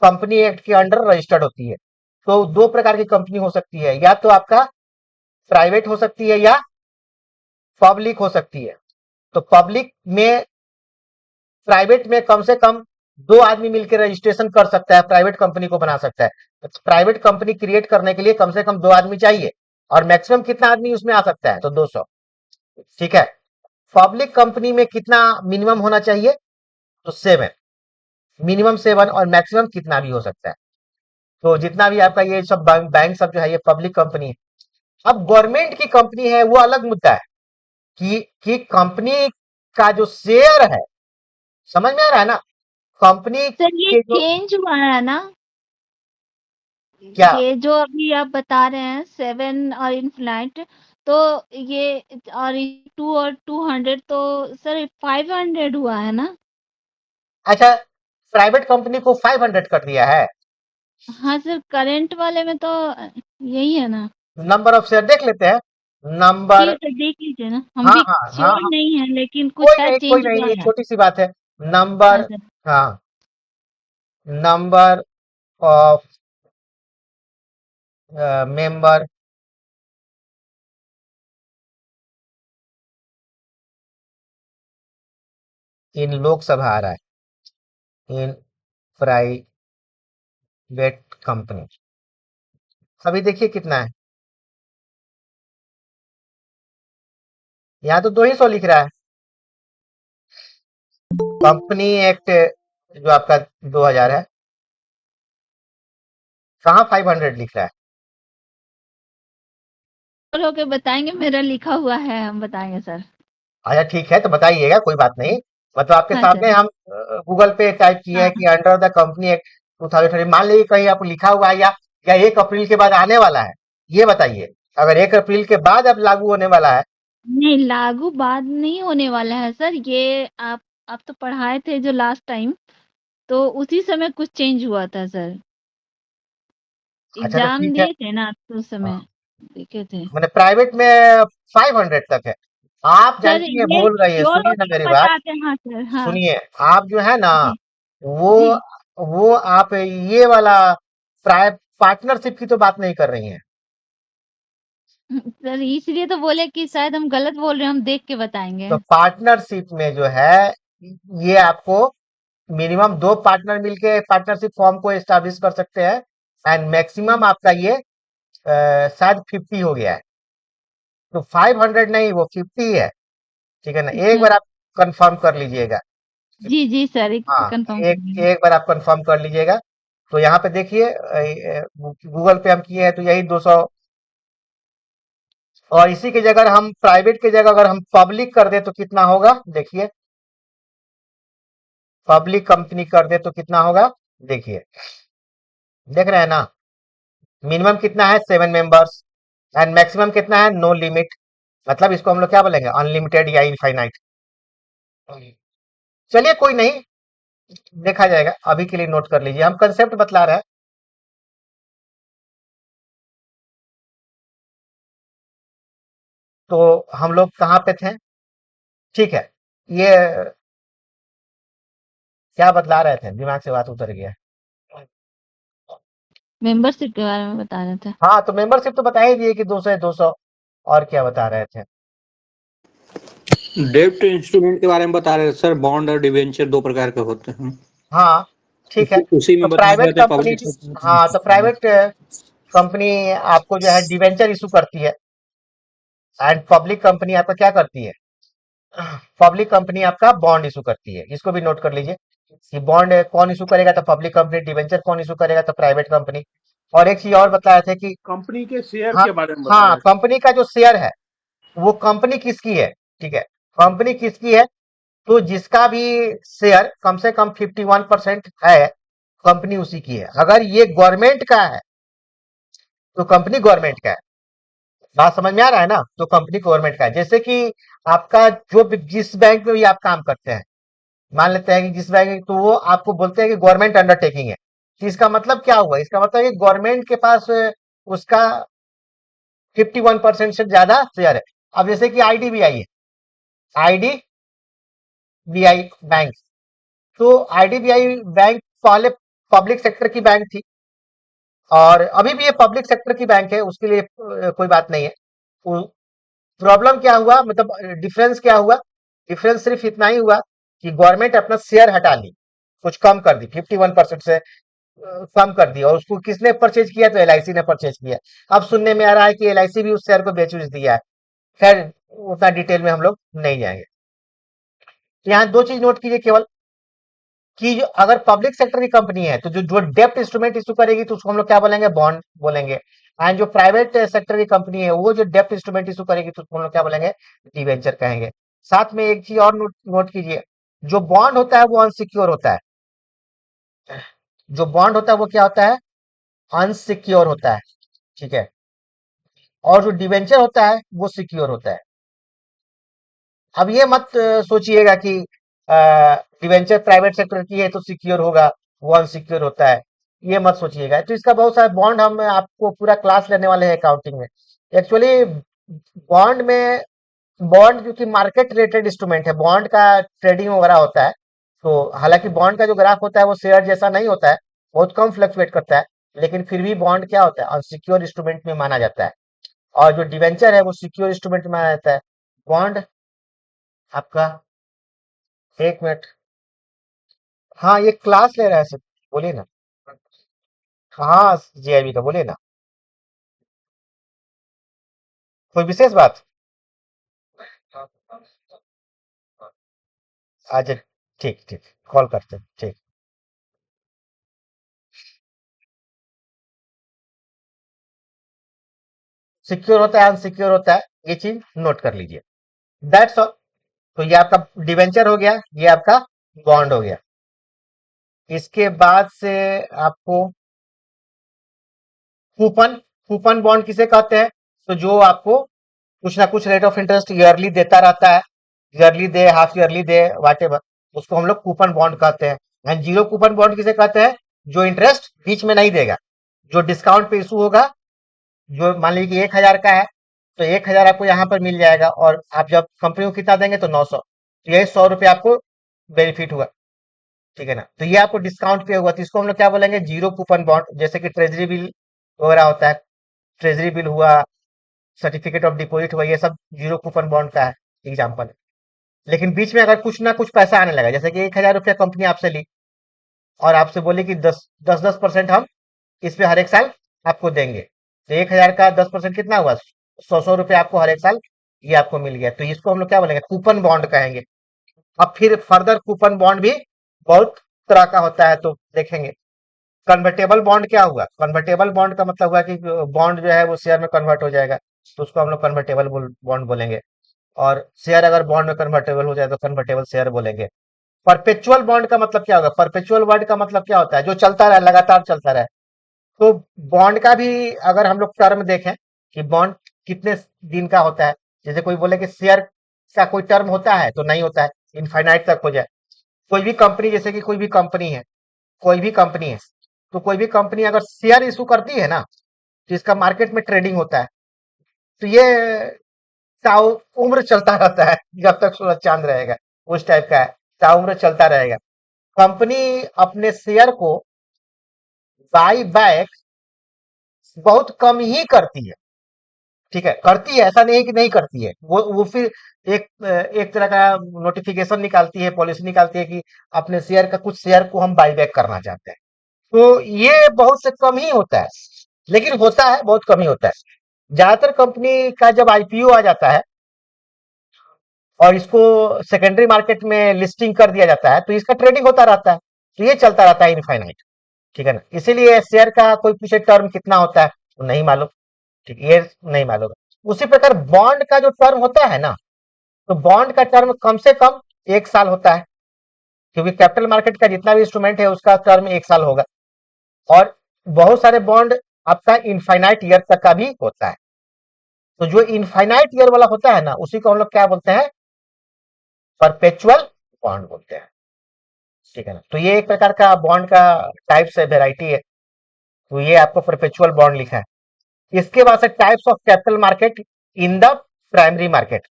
कंपनी एक्ट के अंडर रजिस्टर्ड होती है। तो दो प्रकार की कंपनी हो सकती है, या तो आपका प्राइवेट हो सकती है या पब्लिक हो सकती है। तो पब्लिक में, प्राइवेट में कम से कम 2 आदमी मिलकर रजिस्ट्रेशन कर सकता है, प्राइवेट कंपनी को बना सकता है। तो प्राइवेट कंपनी क्रिएट करने के लिए कम से कम 2 आदमी चाहिए, और मैक्सिमम कितना आदमी उसमें आ सकता है, तो 200। ठीक है। पब्लिक कंपनी में कितना मिनिमम होना चाहिए, तो 7, मिनिमम 7, और मैक्सिमम कितना भी हो सकता है। तो जितना भी आपका ये सब बैंक सब जो है ये पब्लिक कंपनी है। अब गवर्नमेंट की कंपनी है वो अलग मुद्दा है, कि कंपनी का जो शेयर है, समझ में आ रहा है ना, कंपनी सर ये के जो, चेंज हुआ है ना, क्या, ये जो अभी आप बता रहे हैं 7 और इनफ्लाइट, तो ये और 2 और 200, तो सर 500 हुआ है ना? अच्छा, प्राइवेट कंपनी को 500 कर दिया है। हाँ सर, करंट वाले में तो यही है ना। नंबर ऑफ शेयर देख लेते हैं, ठीक नंबर। है सर, देख लीजिए ना, हम हाँ भी हाँ हाँ श्योर हाँ, नहीं है लेकिन कुछ कोई शायद नहीं कोई चेंज नहीं, हुआ ये है। छोटी सी बात है। हाँ नंबर, सर। हाँ, number of member in Lok Sabha आ रहा है, इन प्राइवेट कंपनी, अभी देखिए कितना है, यहाँ तो 200 लिख रहा है। कंपनी एक्ट जो आपका 2000 है, कहाँ 500 लिख रहा है। और होके बताएंगे, मेरा लिखा हुआ है, हम बताएंगे सर। अच्छा ठीक है, तो बताइएगा, कोई बात नहीं। मतलब आपके हाँ सामने सर। हम गूगल पे टाइप किए हैं हाँ कि अंडर द कंपनी एक्ट 2020, मान लीजिए कहीं आप लिखा हुआ है या 1 अप्रैल के बाद आने वाला है, ये बताइए। अगर 1 अप्रैल के बाद अब लागू होने वाला है, नहीं, लागू बाद नहीं होने वाला है सर, ये आप तो पढ़ाए थे जो लास्ट टाइम, तो उसी समय कुछ चेंज हुआ था सर। अच्छा तो एग्जाम ठीक है। दिए थे ना तो उस हाँ, समय देखे थे। मैंने प्राइवेट में 500 तक है। आप सर जानती हैं, ये बोल रही है, श्योर सुनिए ना होके मेरी बात, बताते हैं। हाँ सर, हाँ। सुनिए। आप जो है ना, जी। वो जी। वो आप ये वाला पार्टनरशिप की तो बात नहीं कर रही हैं। सर इसलिए तो बोले कि शायद हम गलत बोल रहे हैं, हम देख के बताएंगे। तो पार्टनरशिप में जो है ये आपको मिनिमम 2 पार्टनर मिलके पार्टनरशिप फॉर्म को एस्टैब्लिश कर सकते हैं, एंड मैक्सिमम आपका ये शायद 50 हो गया है। तो 500 नहीं, वो 50 है। ठीक है ना, एक अच्छा। बार आप कंफर्म कर लीजिएगा। जी जी सर, एक हाँ, कंफर्म कर एक लीजिए। एक बार आप कंफर्म कर लीजिएगा। तो यहाँ पे देखिए, गूगल पे हम किए हैं तो यही 200, और इसी की जगह हम प्राइवेट की जगह अगर हम पब्लिक कर दे तो कितना होगा, देखिए। पब्लिक कंपनी कर दे तो कितना होगा, देखिए, देख रहे हैं ना, मिनिमम कितना है 7 मेंबर्स एंड मैक्सिमम कितना है, नो लिमिट। मतलब इसको हम लोग क्या बोलेंगे, अनलिमिटेड या इनफाइनाइट। चलिए कोई नहीं, देखा जाएगा, अभी के लिए नोट कर लीजिए, हम कंसेप्ट बतला रहे हैं। तो हम लोग कहाँ पे थे, ठीक है, ये क्या बतला रहे थे, दिमाग से बात उतर गया। मेंबरशिप के बारे में बता रहे थे। हाँ, तो मेंबरशिप तो बता ही दिए कि 200 है 200, और क्या बता रहे थे। डेब्ट इंस्ट्रूमेंट के बारे में बता रहे थे सर, बॉन्ड और डिवेंचर दो प्रकार के होते हैं। हाँ, ठीक है, उसी तो में बता रहे प्राइवेट थे कंपनी, पब्लिक हाँ, तो सेक्टर। प्राइवेट कंपनी आपको जो है डिवेंचर इशू करती है, एंड पब्लिक कंपनी आपका क्या करती है, पब्लिक कंपनी आपका बॉन्ड इशू करती है। इसको भी नोट कर लीजिए कि बॉन्ड कौन इशू करेगा, तो पब्लिक कंपनी, डिवेंचर कौन इशू करेगा, तो प्राइवेट कंपनी। और एक चीज और बताया थे कि कंपनी के शेयर हाँ, के बारे में हाँ, बताया। कंपनी का जो शेयर है वो कंपनी किसकी है, ठीक है, कंपनी किसकी है, तो जिसका भी शेयर कम से कम 51% है, कंपनी उसी की है। अगर ये गवर्नमेंट का है तो कंपनी गवर्नमेंट का है। बात समझ में आ रहा है ना, तो कंपनी गवर्नमेंट का है। जैसे कि आपका जिस बैंक में भी आप काम करते हैं, मान लेते हैं कि जिस बैंक, तो वो आपको बोलते हैं कि गवर्नमेंट अंडरटेकिंग है। तो इसका मतलब क्या हुआ, इसका मतलब है कि गवर्नमेंट के पास उसका 51% से ज्यादा शेयर है। अब जैसे कि आईडीबीआई है, आईडीबीआई बैंक, तो आईडीबीआई बैंक पहले पब्लिक सेक्टर की बैंक थी, और अभी भी ये पब्लिक सेक्टर की बैंक है, उसके लिए कोई बात नहीं है। प्रॉब्लम क्या हुआ, मतलब डिफरेंस क्या हुआ, डिफरेंस सिर्फ इतना ही हुआ कि गवर्नमेंट अपना शेयर हटा ली, कुछ कम कर दी, 51% से कम कर दी, और उसको किसने परचेज किया, तो एलआईसी ने परचेज किया। अब सुनने में आ रहा है कि एलआईसी भी उस शेयर को बेच दिया है। खैर, उतना डिटेल में हम लोग नहीं जाएंगे। तो यहाँ दो चीज नोट कीजिए केवल, कि जो अगर पब्लिक सेक्टर की कंपनी है तो जो जो डेप्ट इंस्ट्रूमेंट इशू करेगी तो उसको हम लोग क्या बोलेंगे, बॉन्ड बोलेंगे। एंड जो प्राइवेट सेक्टर की कंपनी है वो जो डेप्ट इंस्ट्रूमेंट इशू करेगी तो उसको हम लोग क्या बोलेंगे, डिवेंचर कहेंगे। साथ में एक चीज और नोट कीजिए, जो बॉन्ड होता है वो अनसिक्योर होता है। जो बॉन्ड होता है वो क्या होता है, अनसिक्योर होता है, ठीक है, और जो डिवेंचर होता है वो सिक्योर होता है। अब ये मत सोचिएगा कि डिवेंचर प्राइवेट सेक्टर की है तो सिक्योर होगा, वो अनसिक्योर होता है, ये मत सोचिएगा। तो इसका बहुत सारा बॉन्ड, हम आपको पूरा क्लास लेने वाले हैं अकाउंटिंग में। एक्चुअली बॉन्ड में, बॉन्ड क्योंकि मार्केट रिलेटेड इंस्ट्रूमेंट है, बॉन्ड का ट्रेडिंग वगैरह होता है। तो हालांकि बॉन्ड का जो ग्राफ होता है वो शेयर जैसा नहीं होता है, बहुत कम फ्लक्चुएट करता है, लेकिन फिर भी बॉन्ड क्या होता है, अनसिक्योर इंस्ट्रूमेंट में माना जाता है। और जो डिवेंचर है वो सिक्योर इंस्ट्रूमेंट में माना जाता है। बॉन्ड आपका, एक मिनट, हाँ, ये क्लास ले रहा है सर, बोलिए ना। हाँ, जीआईबी का बोलिए ना, कोई विशेष बात। अच्छा, ठीक ठीक, कॉल करते हैं, ठीक। सिक्योर होता है, अनसिक्योर होता है, ये चीज नोट कर लीजिए। That's all. तो ये आपका डिवेंचर हो गया, ये आपका बॉन्ड हो गया। इसके बाद से आपको कूपन, कूपन बॉन्ड किसे कहते हैं, तो जो आपको कुछ ना कुछ रेट ऑफ इंटरेस्ट ईयरली देता रहता है, ईयरली दे, हाफ ईयरली दे, वाट एवर, उसको हम लोग कूपन बॉन्ड कहते हैं। एंड जीरो कूपन बॉन्ड किसे कहते हैं, जो इंटरेस्ट बीच में नहीं देगा, जो डिस्काउंट पे इशू होगा। जो मान लीजिए कि 1,000 का है, तो 1,000 आपको यहाँ पर मिल जाएगा, और आप जब कंपनी को कितना देंगे, तो 900, तो ये 100 रुपये आपको बेनिफिट हुआ, ठीक है ना। तो ये आपको डिस्काउंट पे हुआ, तो इसको हम लोग क्या बोलेंगे, जीरो कूपन बॉन्ड। जैसे कि ट्रेजरी बिल वगैरह होता है, ट्रेजरी बिल हुआ, सर्टिफिकेट ऑफ डिपॉजिट हुआ, ये सब जीरो कूपन बॉन्ड का है एग्जाम्पल है। लेकिन बीच में अगर कुछ ना कुछ पैसा आने लगा, जैसे कि 1,000 रुपया कंपनी आपसे ली, और आपसे बोली कि 10% हम इस पे हर एक साल आपको देंगे, तो 1,000 का 10% कितना हुआ, 100 रुपये आपको हर एक साल ये आपको मिल गया, तो इसको हम लोग क्या बोलेंगे, कूपन बॉन्ड कहेंगे। अब फिर फर्दर कूपन बॉन्ड भी बहुत तरह का होता है, तो देखेंगे। कन्वर्टेबल बॉन्ड क्या हुआ, कन्वर्टेबल बॉन्ड का मतलब हुआ कि बॉन्ड जो है वो शेयर में कन्वर्ट हो जाएगा, तो उसको हम लोग कन्वर्टेबल बॉन्ड बोलेंगे। और शेयर अगर बॉन्ड में कन्वर्टेबल हो जाए तो कन्वर्टेबल शेयर बोलेंगे। परपेचुअल बॉन्ड का मतलब क्या होगा? परपेचुअल बॉन्ड का मतलब क्या होता है? जो चलता रहे, लगातार चलता रहे। तो बॉन्ड का भी अगर हम लोग टर्म देखें कि बॉन्ड कितने दिन का होता है, जैसे कोई बोले कि शेयर का कोई टर्म होता है, तो नहीं होता है, इनफाइनाइट तक हो जाए। कोई भी कंपनी, जैसे कि कोई भी कंपनी है, कोई भी कंपनी है, तो कोई भी कंपनी अगर शेयर इशू करती है ना, तो इसका मार्केट में ट्रेडिंग होता है। तो ये ताऊ उम्र चलता रहता है, जब तक सूरज चांद रहेगा, उस टाइप का है। ताउम्र चलता रहेगा। कंपनी अपने शेयर को बाई बैक बहुत कम ही करती है। ठीक है, करती है, ऐसा नहीं है कि नहीं करती है। वो फिर एक तरह का नोटिफिकेशन निकालती है, पॉलिसी निकालती है कि अपने शेयर का कुछ शेयर को हम बाई बैक करना चाहते हैं। तो ये बहुत से कम ही होता है, लेकिन होता है, बहुत कम ही होता है। ज्यादातर कंपनी का जब आईपीओ आ जाता है और इसको सेकेंडरी मार्केट में लिस्टिंग कर दिया जाता है, तो इसका ट्रेडिंग होता रहता है। तो ये चलता रहता है इनफाइनाइट। ठीक है ना, इसीलिए शेयर का कोई पूछे टर्म कितना होता है तो नहीं मालूम। ठीक, ये नहीं मालूम। उसी प्रकार बॉन्ड का जो टर्म होता है ना, तो बॉन्ड का टर्म कम से कम 1 साल होता है, क्योंकि कैपिटल मार्केट का जितना भी इंस्ट्रूमेंट है उसका टर्म 1 साल होगा। और बहुत सारे बॉन्ड आपका इनफाइनाइट ईयर तक का भी होता है। तो जो इनफाइनाइट ईयर वाला होता है ना, उसी को हम लोग क्या बोलते हैं? परपेचुअल बॉन्ड बोलते हैं। ठीक है ना, तो ये एक प्रकार का बॉन्ड का टाइप्स है, वेराइटी है। तो ये आपको परपेचुअल बॉन्ड लिखा है। इसके बाद से types of capital market in the primary market.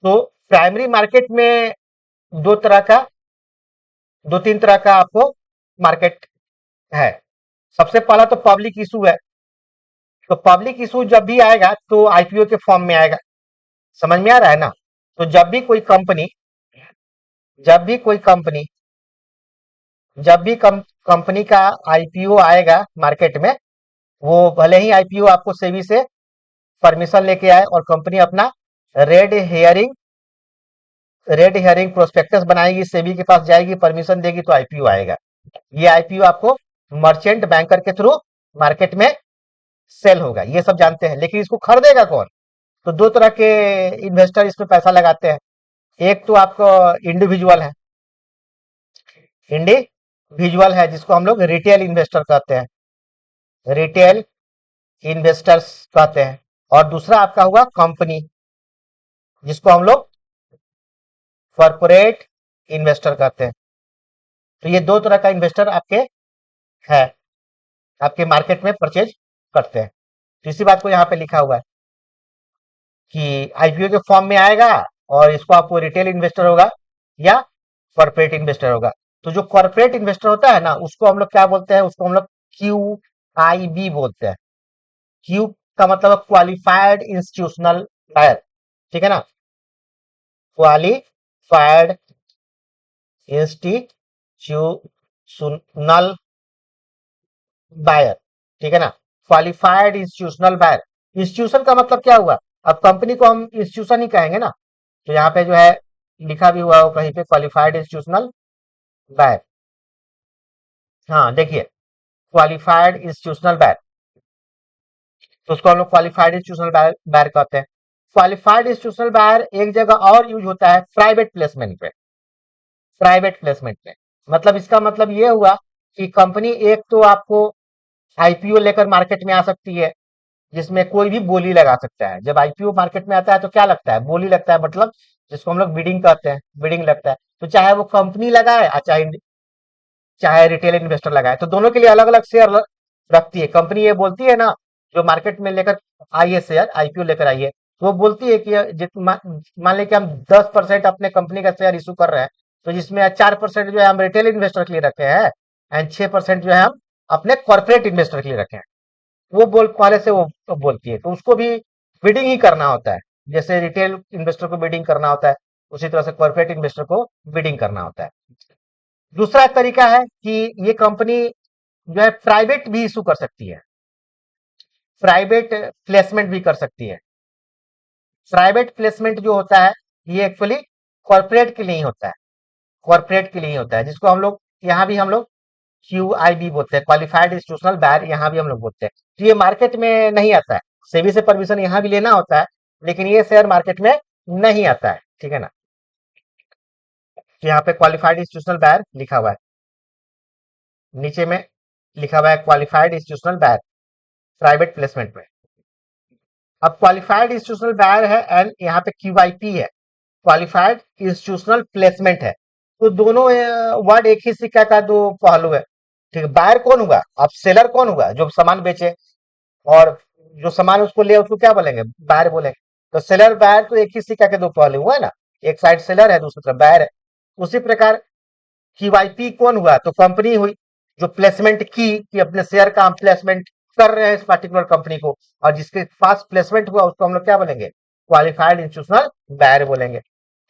तो प्राइमरी मार्केट में दो तरह का, दो तीन तरह का आपको मार्केट है। सबसे पहला तो पब्लिक इशू है। तो पब्लिक इशू जब भी आएगा तो आईपीओ के फॉर्म में आएगा। समझ में आ रहा है ना? तो जब भी कोई कंपनी कंपनी का आईपीओ आएगा मार्केट में, वो भले ही आईपीओ आपको सेबी से परमिशन लेके आए और कंपनी अपना रेड हेयरिंग प्रोस्पेक्टस बनाएगी, सेबी के पास जाएगी, परमिशन देगी, तो आईपीओ आएगा। ये आईपीओ आपको मर्चेंट बैंकर के थ्रू मार्केट में सेल होगा, ये सब जानते हैं। लेकिन इसको खरीदेगा कौन? तो दो तरह के इन्वेस्टर इसमें पैसा लगाते हैं। एक तो आपको इंडिविजुअल है, जिसको हम लोग रिटेल इन्वेस्टर कहते हैं, रिटेल इन्वेस्टर्स कहते हैं। और दूसरा आपका हुआ कंपनी, जिसको हम लोग कॉर्पोरेट इन्वेस्टर कहते हैं। तो ये दो तरह का इन्वेस्टर है, आपके मार्केट में परचेज करते हैं। तो इसी बात को यहाँ पे लिखा हुआ है कि आईपीओ के फॉर्म में आएगा और इसको आपको रिटेल इन्वेस्टर होगा या कॉर्पोरेट इन्वेस्टर होगा। तो जो कॉर्पोरेट इन्वेस्टर होता है ना, उसको हम लोग क्या बोलते हैं? उसको हम लोग QIB बोलते हैं। क्यू का मतलब क्वालिफाइड इंस्टीट्यूशनल बायर। ठीक है ना, क्वालिफाइड इंस्टीट्यूशनल बायर। ठीक है ना, क्वालिफाइड इंस्टीट्यूशनल बायर। इंस्टीट्यूशन का मतलब क्या हुआ? अब कंपनी को हम इंस्टीट्यूशन ही कहेंगे ना, तो यहाँ पे जो है लिखा भी हुआ हो कहीं पे क्वालिफाइड इंस्टीट्यूशनल बायर। हाँ देखिए, क्वालिफाइड इंस्टीट्यूशनल बायर, तो उसको हम लोग क्वालिफाइड इंस्टीट्यूशनल बायर कहते हैं। क्वालिफाइड इंस्टीट्यूशनल बायर एक जगह और यूज होता है, प्राइवेट प्लेसमेंट पे। मतलब इसका मतलब ये हुआ कि कंपनी एक तो आपको आईपीओ लेकर मार्केट में आ सकती है, जिसमें कोई भी बोली लगा सकता है। जब आईपीओ मार्केट में आता है तो क्या लगता है? बोली लगता है, मतलब जिसको हम लोग बिडिंग कहते हैं, बिडिंग लगता है। तो चाहे वो कंपनी लगाए और चाहे रिटेल इन्वेस्टर लगाए, तो दोनों के लिए अलग अलग शेयर रखती है कंपनी। ये बोलती है ना, जो मार्केट में लेकर आइए शेयर, आईपीओ लेकर आइए, तो वो बोलती है कि मान लें कि हम 10% अपने कंपनी का शेयर इशू कर रहे हैं, तो जिसमें 4% जो है हम रिटेल इन्वेस्टर के लिए रखे हैं एंड 6% जो है हम अपने कॉर्पोरेट इन्वेस्टर के लिए रखे हैं। वो पहले से वो बोलती है, तो उसको भी बिडिंग ही करना होता है। जैसे रिटेल इन्वेस्टर को बिडिंग करना होता है, उसी तरह से कॉर्पोरेट इन्वेस्टर को बिडिंग करना होता है। दूसरा तरीका है कि ये कंपनी जो है प्राइवेट भी इशू कर सकती है, प्राइवेट प्लेसमेंट भी कर सकती है। प्राइवेट प्लेसमेंट जो होता है ये एक्चुअली कॉर्पोरेट के लिए ही होता है, जिसको हम लोग यहाँ भी हम लोग QIB बोलते हैं, क्वालिफाइड इंस्टीट्यूशनल बायर, यहाँ भी हम लोग बोलते हैं। तो ये मार्केट में नहीं आता है, सेबी से परमिशन यहाँ भी लेना होता है, लेकिन ये शेयर मार्केट में नहीं आता है। ठीक है ना, तो यहाँ पे क्वालिफाइड इंस्टीट्यूशनल बायर लिखा हुआ है, नीचे में लिखा हुआ है qualified institutional buyer private placement में। अब क्वालिफाइड इंस्टीट्यूशनल बायर है एंड यहाँ पे QIP है, क्वालिफाइड इंस्टीट्यूशनल प्लेसमेंट है। तो दोनों वर्ड एक ही सिक्का का दो पहलू है। ठीक है, बायर कौन हुआ? अब सेलर कौन हुआ? जो सामान बेचे, और जो सामान उसको ले उसको क्या बोलेंगे? बायर बोलेंगे। तो सेलर बायर तो एक ही सिक्का के दो पहलू हुआ है ना, एक साइड सेलर है, दूसरी तरफ बायर है। उसी प्रकार QIP कौन हुआ? तो कंपनी हुई जो प्लेसमेंट की कि अपने शेयर का हम प्लेसमेंट कर रहे हैं इस पर्टिकुलर कंपनी को, और जिसके पास प्लेसमेंट हुआ उसको हम लोग क्या बोलेंगे? क्वालिफाइड इंस्टीट्यूशनल बायर बोलेंगे।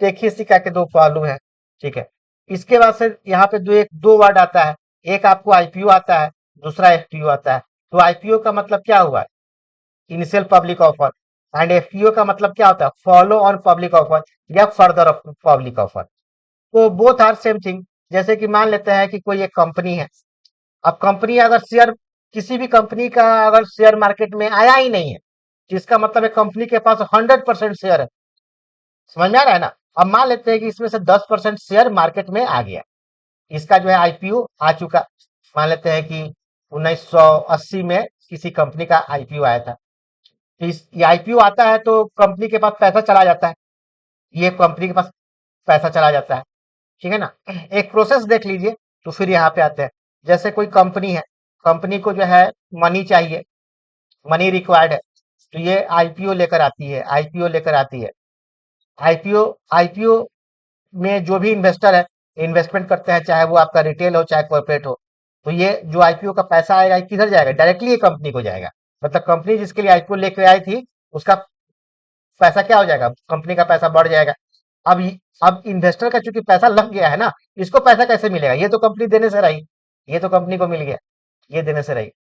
तो एक ही सिक्का के दो पहलू हैं। ठीक है, इसके बाद से यहाँ पे दो वर्ड आता है, एक आपको IPO आता है, दूसरा FPO आता है। तो IPO का मतलब क्या हुआ? Initial public offer, and FPO का मतलब क्या होता है? फॉलो ऑन पब्लिक ऑफर या फर्दर पब्लिक ऑफर। तो बोथ आर सेम थिंग। जैसे कि मान लेते हैं कि कोई एक कंपनी है, अब कंपनी अगर शेयर, किसी भी कंपनी का अगर शेयर मार्केट में आया ही नहीं है, तो इसका मतलब है कंपनी के पास 100% शेयर है। समझ में आ रहा है ना? अब मान लेते हैं कि इसमें से 10% शेयर मार्केट में आ गया, इसका जो है IPO आ चुका। मान लेते हैं कि 1980 में किसी कंपनी का IPO आया था। तो ये IPO आता है तो कंपनी के पास पैसा चला जाता है, ये कंपनी के पास पैसा चला जाता है। ठीक है ना? एक प्रोसेस देख लीजिए, तो फिर यहाँ पे आते हैं। जैसे कोई कंपनी है, कंपनी को जो है मनी चाहिए, मनी रिक्वायर्ड है, तो ये IPO लेकर आती है, IPO लेकर आती है। IPO में जो भी इन्वेस्टर है, इन्वेस्टमेंट करते हैं, चाहे वो आपका रिटेल हो चाहे कॉर्पोरेट हो। तो ये जो IPO का पैसा आएगा ये किधर जाएगा? डायरेक्टली ये कंपनी को जाएगा। मतलब कंपनी जिसके लिए IPO लेकर आई थी उसका पैसा क्या हो जाएगा? कंपनी का पैसा बढ़ जाएगा। अब इन्वेस्टर का चूंकि पैसा लग गया है ना, इसको पैसा कैसे मिलेगा? ये तो कंपनी देने से रही, ये तो कंपनी को मिल गया, ये देने से रही।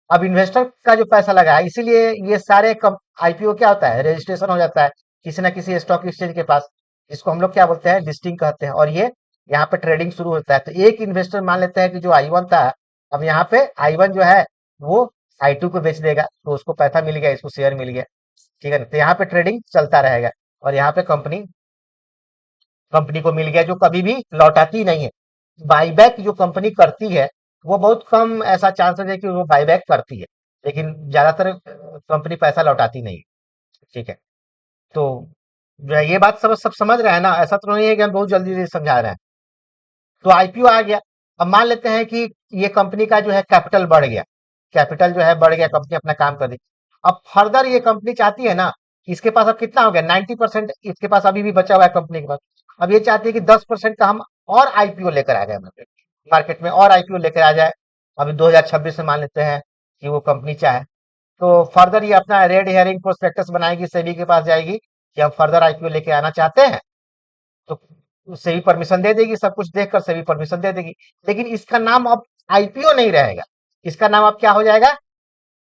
अब इन्वेस्टर का जो पैसा लगा है, इसीलिए ये सारे IPO क्या होता है? रजिस्ट्रेशन हो जाता है किसी ना किसी स्टॉक एक्सचेंज के पास, जिसको हम लोग क्या बोलते हैं? लिस्टिंग कहते हैं। और ये यहाँ पे ट्रेडिंग शुरू होता है। तो एक इन्वेस्टर मान लेते हैं कि जो I1 था, अब यहाँ पे I1 जो है वो I2 को बेच देगा, तो उसको पैसा मिल गया, इसको शेयर मिल गया। ठीक है ना? तो यहाँ पे ट्रेडिंग चलता रहेगा, और यहाँ पे कंपनी को मिल गया, जो कभी भी लौटाती नहीं है। बाईबैक जो कंपनी करती है, वो बहुत कम ऐसा चांसेस है कि वो बाईबैक करती है, लेकिन ज्यादातर कंपनी पैसा लौटाती नहीं है। ठीक है, तो जो है ये बात सब समझ रहे हैं ना? ऐसा तो नहीं है कि हम बहुत जल्दी से समझा रहे हैं। तो IPO आ गया। अब मान लेते हैं कि ये कंपनी का जो है कैपिटल बढ़ गया, कैपिटल जो है बढ़ गया, कंपनी अपना काम कर दी। अब फर्दर ये कंपनी चाहती है ना, इसके पास अब कितना हो गया? 90% इसके पास अभी भी बचा हुआ है कंपनी के पास। अब ये चाहती है कि 10% का हम और IPO लेकर आ जाए, मार्केट में और IPO लेकर आ जाए। अभी 2026 में मान लेते हैं कि वो कंपनी चाहे तो फर्दर ये अपना रेड हेयरिंग प्रोस्पेक्टस बनाएगी, सेबी के पास जाएगी कि हम फर्दर IPO लेके आना चाहते हैं, तो सेबी परमिशन दे देगी। सब कुछ देखकर सेबी परमिशन दे देगी, लेकिन इसका नाम अब IPO नहीं रहेगा, इसका नाम अब क्या हो जाएगा?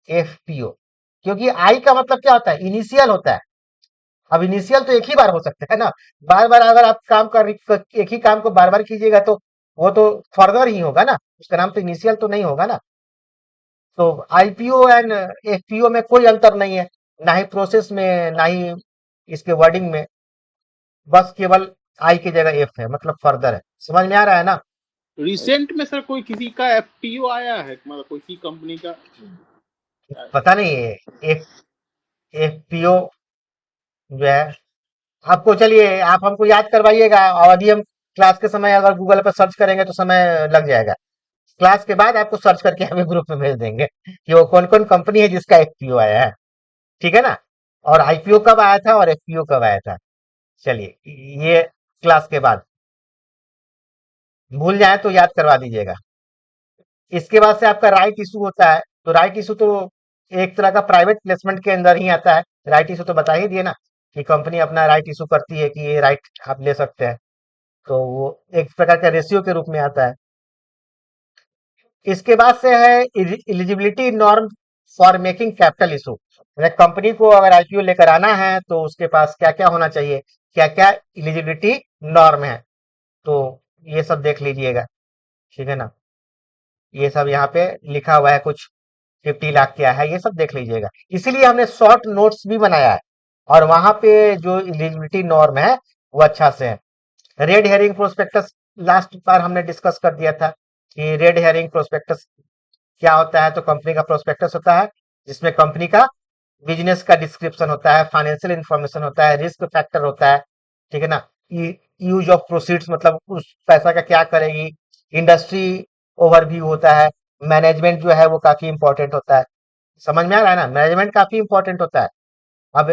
FPO। क्योंकि आई का मतलब क्या होता है? इनिशियल होता है। अब इनिशियल तो एक ही बार हो सकता है ना, बार बार अगर आप एक ही काम को बार बार कीजिएगा तो वो तो फर्दर ही होगा ना, उसका नाम तो इनिशियल तो नहीं होगा ना। तो IPO एंड FPO में कोई अंतर नहीं है, ना ही प्रोसेस में, ना ही इसके वर्डिंग में, बस केवल आई की जगह F है, मतलब फर्दर है। समझ में आ रहा है ना? रिसेंट में सर कोई किसी का FPO आया है, मतलब कोई कंपनी का? पता नहीं FPO जो है आपको, चलिए आप हमको याद करवाइएगा, और अभी हम क्लास के समय अगर गूगल पर सर्च करेंगे तो समय लग जाएगा। क्लास के बाद आपको सर्च करके हमें ग्रुप में भेज देंगे कि वो कौन कौन कंपनी है जिसका FPO आया है। ठीक है ना? और IPO कब आया था और FPO कब आया था, चलिए ये क्लास के बाद भूल जाए तो याद करवा दीजिएगा। इसके बाद से आपका राइट इशू होता है। तो राइट इशू तो एक तरह का प्राइवेट प्लेसमेंट के अंदर ही आता है। राइट इशू तो बता ही दिए ना कि कंपनी अपना राइट इशू करती है कि ये राइट आप ले सकते हैं, तो वो एक प्रकार का रेशियो के रूप में आता है। इसके बाद से है eligibility norm for making capital issue. Company को अगर IPO लेकर आना है तो उसके पास क्या क्या होना चाहिए, क्या क्या एलिजिबिलिटी नॉर्म है, तो ये सब देख लीजिएगा। ठीक है ना? ये सब यहाँ पे लिखा हुआ है, कुछ 50 लाख क्या है, ये सब देख लीजिएगा। इसीलिए हमने शॉर्ट नोट्स भी बनाया है, और वहां पे जो एलिजिबिलिटी नॉर्म है वो अच्छा से है। रेड हेयरिंग प्रोस्पेक्टस लास्ट बार हमने डिस्कस कर दिया था कि रेड हेयरिंग प्रोस्पेक्टस क्या होता है। तो कंपनी का प्रोस्पेक्टस होता है जिसमें कंपनी का बिजनेस का डिस्क्रिप्शन होता है, फाइनेंशियल इंफॉर्मेशन होता है, रिस्क फैक्टर होता है, ठीक है ना। यूज ऑफ प्रोसीड्स मतलब उस पैसा का क्या करेगी, इंडस्ट्री ओवरव्यू होता है, मैनेजमेंट जो है वो काफी इंपॉर्टेंट होता है। समझ में आ रहा है ना, मैनेजमेंट काफी इंपॉर्टेंट होता है। अब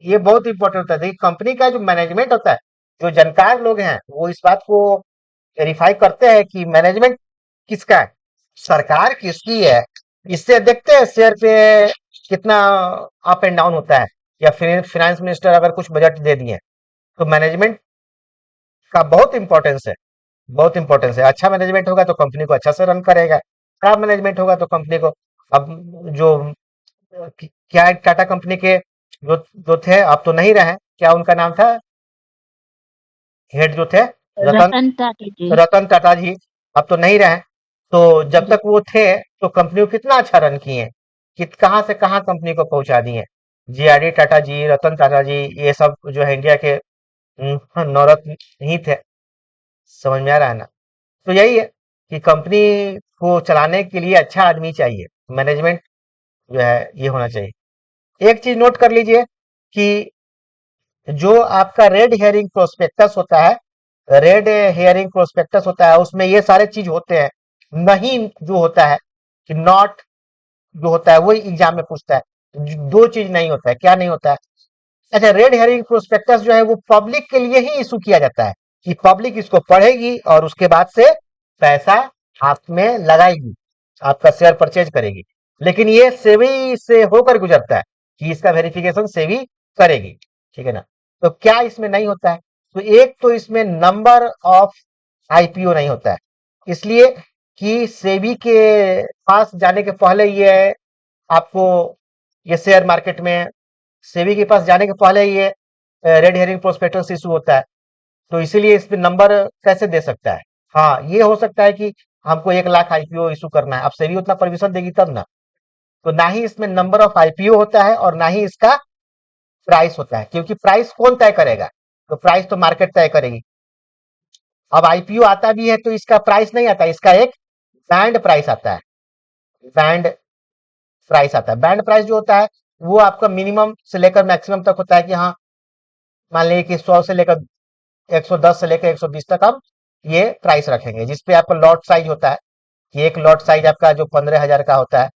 ये बहुत इंपॉर्टेंट होता है। देखिए कंपनी का जो मैनेजमेंट होता है, जो जानकार लोग हैं वो इस बात को वेरीफाई करते हैं कि मैनेजमेंट किसका है, सरकार किसकी है। इससे देखते हैं शेयर पे कितना अप एंड डाउन होता है, या फिर फाइनेंस मिनिस्टर अगर कुछ बजट दे दिए तो मैनेजमेंट का बहुत इंपॉर्टेंस है, बहुत इंपॉर्टेंस है। अच्छा मैनेजमेंट होगा तो कंपनी को अच्छा से रन करेगा, खराब मैनेजमेंट होगा तो कंपनी को, अब जो क्या है, टाटा कंपनी के जो जो थे अब तो नहीं रहे, क्या उनका नाम था, हेड जो थे, रतन रतन टाटा जी। रतन टाटा जी, अब तो नहीं रहे। तो जब तक वो थे तो कंपनी को कितना अच्छा रन किए, कहाँ से कहाँ कंपनी को पहुंचा दिए। जे.आर.डी. टाटा जी, रतन टाटा जी, ये सब जो है इंडिया के नवरत्न ही थे। समझ में आ रहा है ना। तो यही है कि कंपनी को चलाने के लिए अच्छा आदमी चाहिए, मैनेजमेंट जो है ये होना चाहिए। एक चीज नोट कर लीजिए कि जो आपका रेड हेयरिंग प्रोस्पेक्टस होता है, रेड हेयरिंग प्रोस्पेक्टस होता है, उसमें ये सारे चीज होते हैं। नहीं जो होता है कि नॉट जो होता है वही एग्जाम में पूछता है। दो चीज नहीं होता है, क्या नहीं होता है। अच्छा, रेड हेयरिंग प्रोस्पेक्टस जो है वो पब्लिक के लिए ही इशू किया जाता है कि पब्लिक इसको पढ़ेगी और उसके बाद से पैसा हाथ में लगाएगी, आपका शेयर परचेज करेगी। लेकिन ये सेबी से होकर गुजरता है कि इसका वेरिफिकेशन सेबी करेगी, ठीक है ना। तो क्या इसमें नहीं होता है, तो एक तो इसमें नंबर ऑफ आईपीओ नहीं होता है, इसलिए कि सेबी के पास जाने के पहले ये आपको ये शेयर मार्केट में सेबी के पास जाने के पहले ये रेड हेयरिंग प्रोस्पेक्टस इशू होता है। तो इसीलिए इस पे नंबर कैसे दे सकता है। हाँ, ये हो सकता है कि हमको 1 लाख आईपीओ इशू करना है, अब सेबी उतना परमिशन देगी तब ना। तो ना ही इसमें नंबर ऑफ आईपीओ होता है और ना ही इसका प्राइस होता है, क्योंकि प्राइस कौन तय करेगा, तो प्राइस तो मार्केट तय करेगी। अब आईपीओ आता भी है तो इसका प्राइस नहीं आता, इसका एक बैंड प्राइस आता है। बैंड प्राइस आता है, बैंड प्राइस जो होता है वो आपका मिनिमम से लेकर मैक्सिमम तक होता है कि हाँ, मान लीजिए कि 100 से लेकर 110 से लेकर 120 तक हम ये प्राइस रखेंगे, जिसपे आपका लॉट साइज होता है कि एक लॉट साइज आपका जो 15,000 का होता है,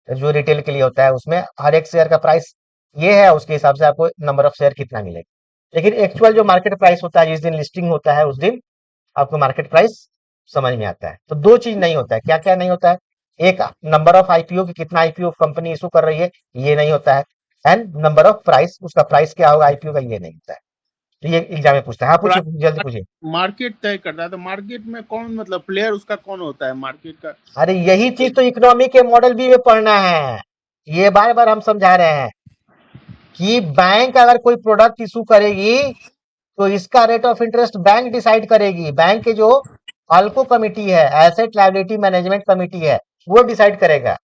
जो रिटेल के लिए होता है, उसमें हर एक शेयर का प्राइस ये है, उसके हिसाब से आपको नंबर ऑफ शेयर कितना मिलेगा। लेकिन एक्चुअल जो मार्केट प्राइस होता है, जिस दिन लिस्टिंग होता है उस दिन आपको मार्केट प्राइस समझ में आता है। तो दो चीज नहीं होता है, क्या क्या नहीं होता है, एक नंबर ऑफ आईपीओ की कितना आईपीओ कंपनी इशू कर रही है ये नहीं होता है, एंड नंबर ऑफ प्राइस, उसका प्राइस क्या होगा आईपीओ का, ये नहीं होता है। तो ये एग्जाम में पूछता है। हाँ पूछिए, जल्दी पूछिए। मार्केट तय करता है, तो मार्केट में कौन मतलब प्लेयर उसका कौन होता है मार्केट का? अरे यही चीज तो इकोनॉमी के मॉडल बी में पढ़ना है, ये बार बार हम समझा रहे हैं कि बैंक अगर कोई प्रोडक्ट इशू करेगी तो इसका rate of interest bank decide करेगी। बैंक के जो अल्को कमिटी है, एसेट लायबिलिटी मैनेजमेंट कमिटी है, वो डिसाइड करेगा।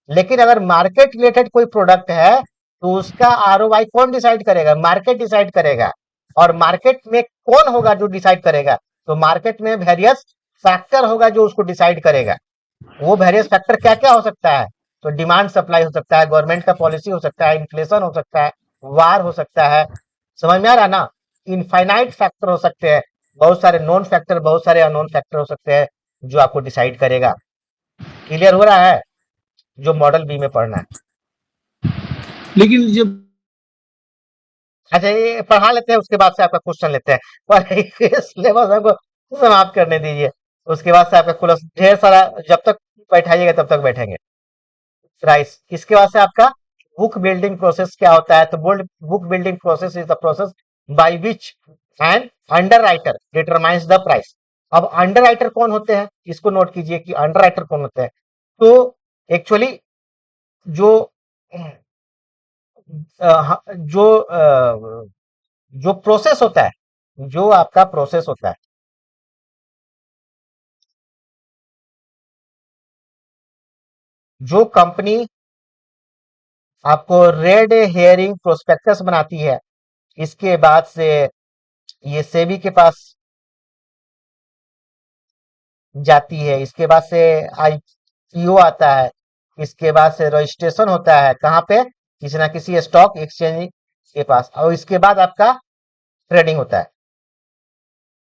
लेकिन अगर मार्केट रिलेटेड कोई प्रोडक्ट है तो उसका आरओआई कौन डिसाइड करेगा, मार्केट डिसाइड करेगा। और मार्केट में कौन होगा जो डिसाइड करेगा, तो मार्केट में वेरियस फैक्टर होगा जो उसको डिसाइड करेगा। वो वेरियस फैक्टर क्या क्या हो सकता है, तो डिमांड सप्लाई हो सकता है, गवर्नमेंट का पॉलिसी हो सकता है, इन्फ्लेशन हो सकता है, वार हो सकता है। समझ में आ रहा है ना, इनफाइनाइट फैक्टर हो सकते हैं, बहुत सारे नॉन फैक्टर, बहुत सारे अननोन फैक्टर हो सकते हैं जो आपको डिसाइड करेगा। क्लियर हो रहा है, जो मॉडल बी में पढ़ना है। लेकिन जब अच्छा ये पढ़ा लेते हैं, उसके बाद से आपका क्वेश्चन लेते हैं, पर सिलेबस हमको समाप्त करने दीजिए, उसके बाद से आपका खुलस ढेर सारा, जब तक बैठाइएगा तब तक बैठेंगे। प्राइस, इसके बाद से आपका बुक बिल्डिंग प्रोसेस क्या होता है, तो book building process is the process by which N under writer determines the price. अब अंडर राइटर कौन होते हैं, इसको नोट कीजिए कि अंडर राइटर कौन होते हैं। तो एक्चुअली जो जो जो प्रोसेस होता है, जो आपका प्रोसेस होता है, जो कंपनी आपको रेड हेयरिंग प्रोस्पेक्टस बनाती है, इसके बाद से ये सेबी के पास जाती है, इसके बाद से आईपीओ आता है, इसके बाद से रजिस्ट्रेशन होता है कहाँ पे, किसी ना किसी स्टॉक एक्सचेंज के पास, और इसके बाद आपका ट्रेडिंग होता है।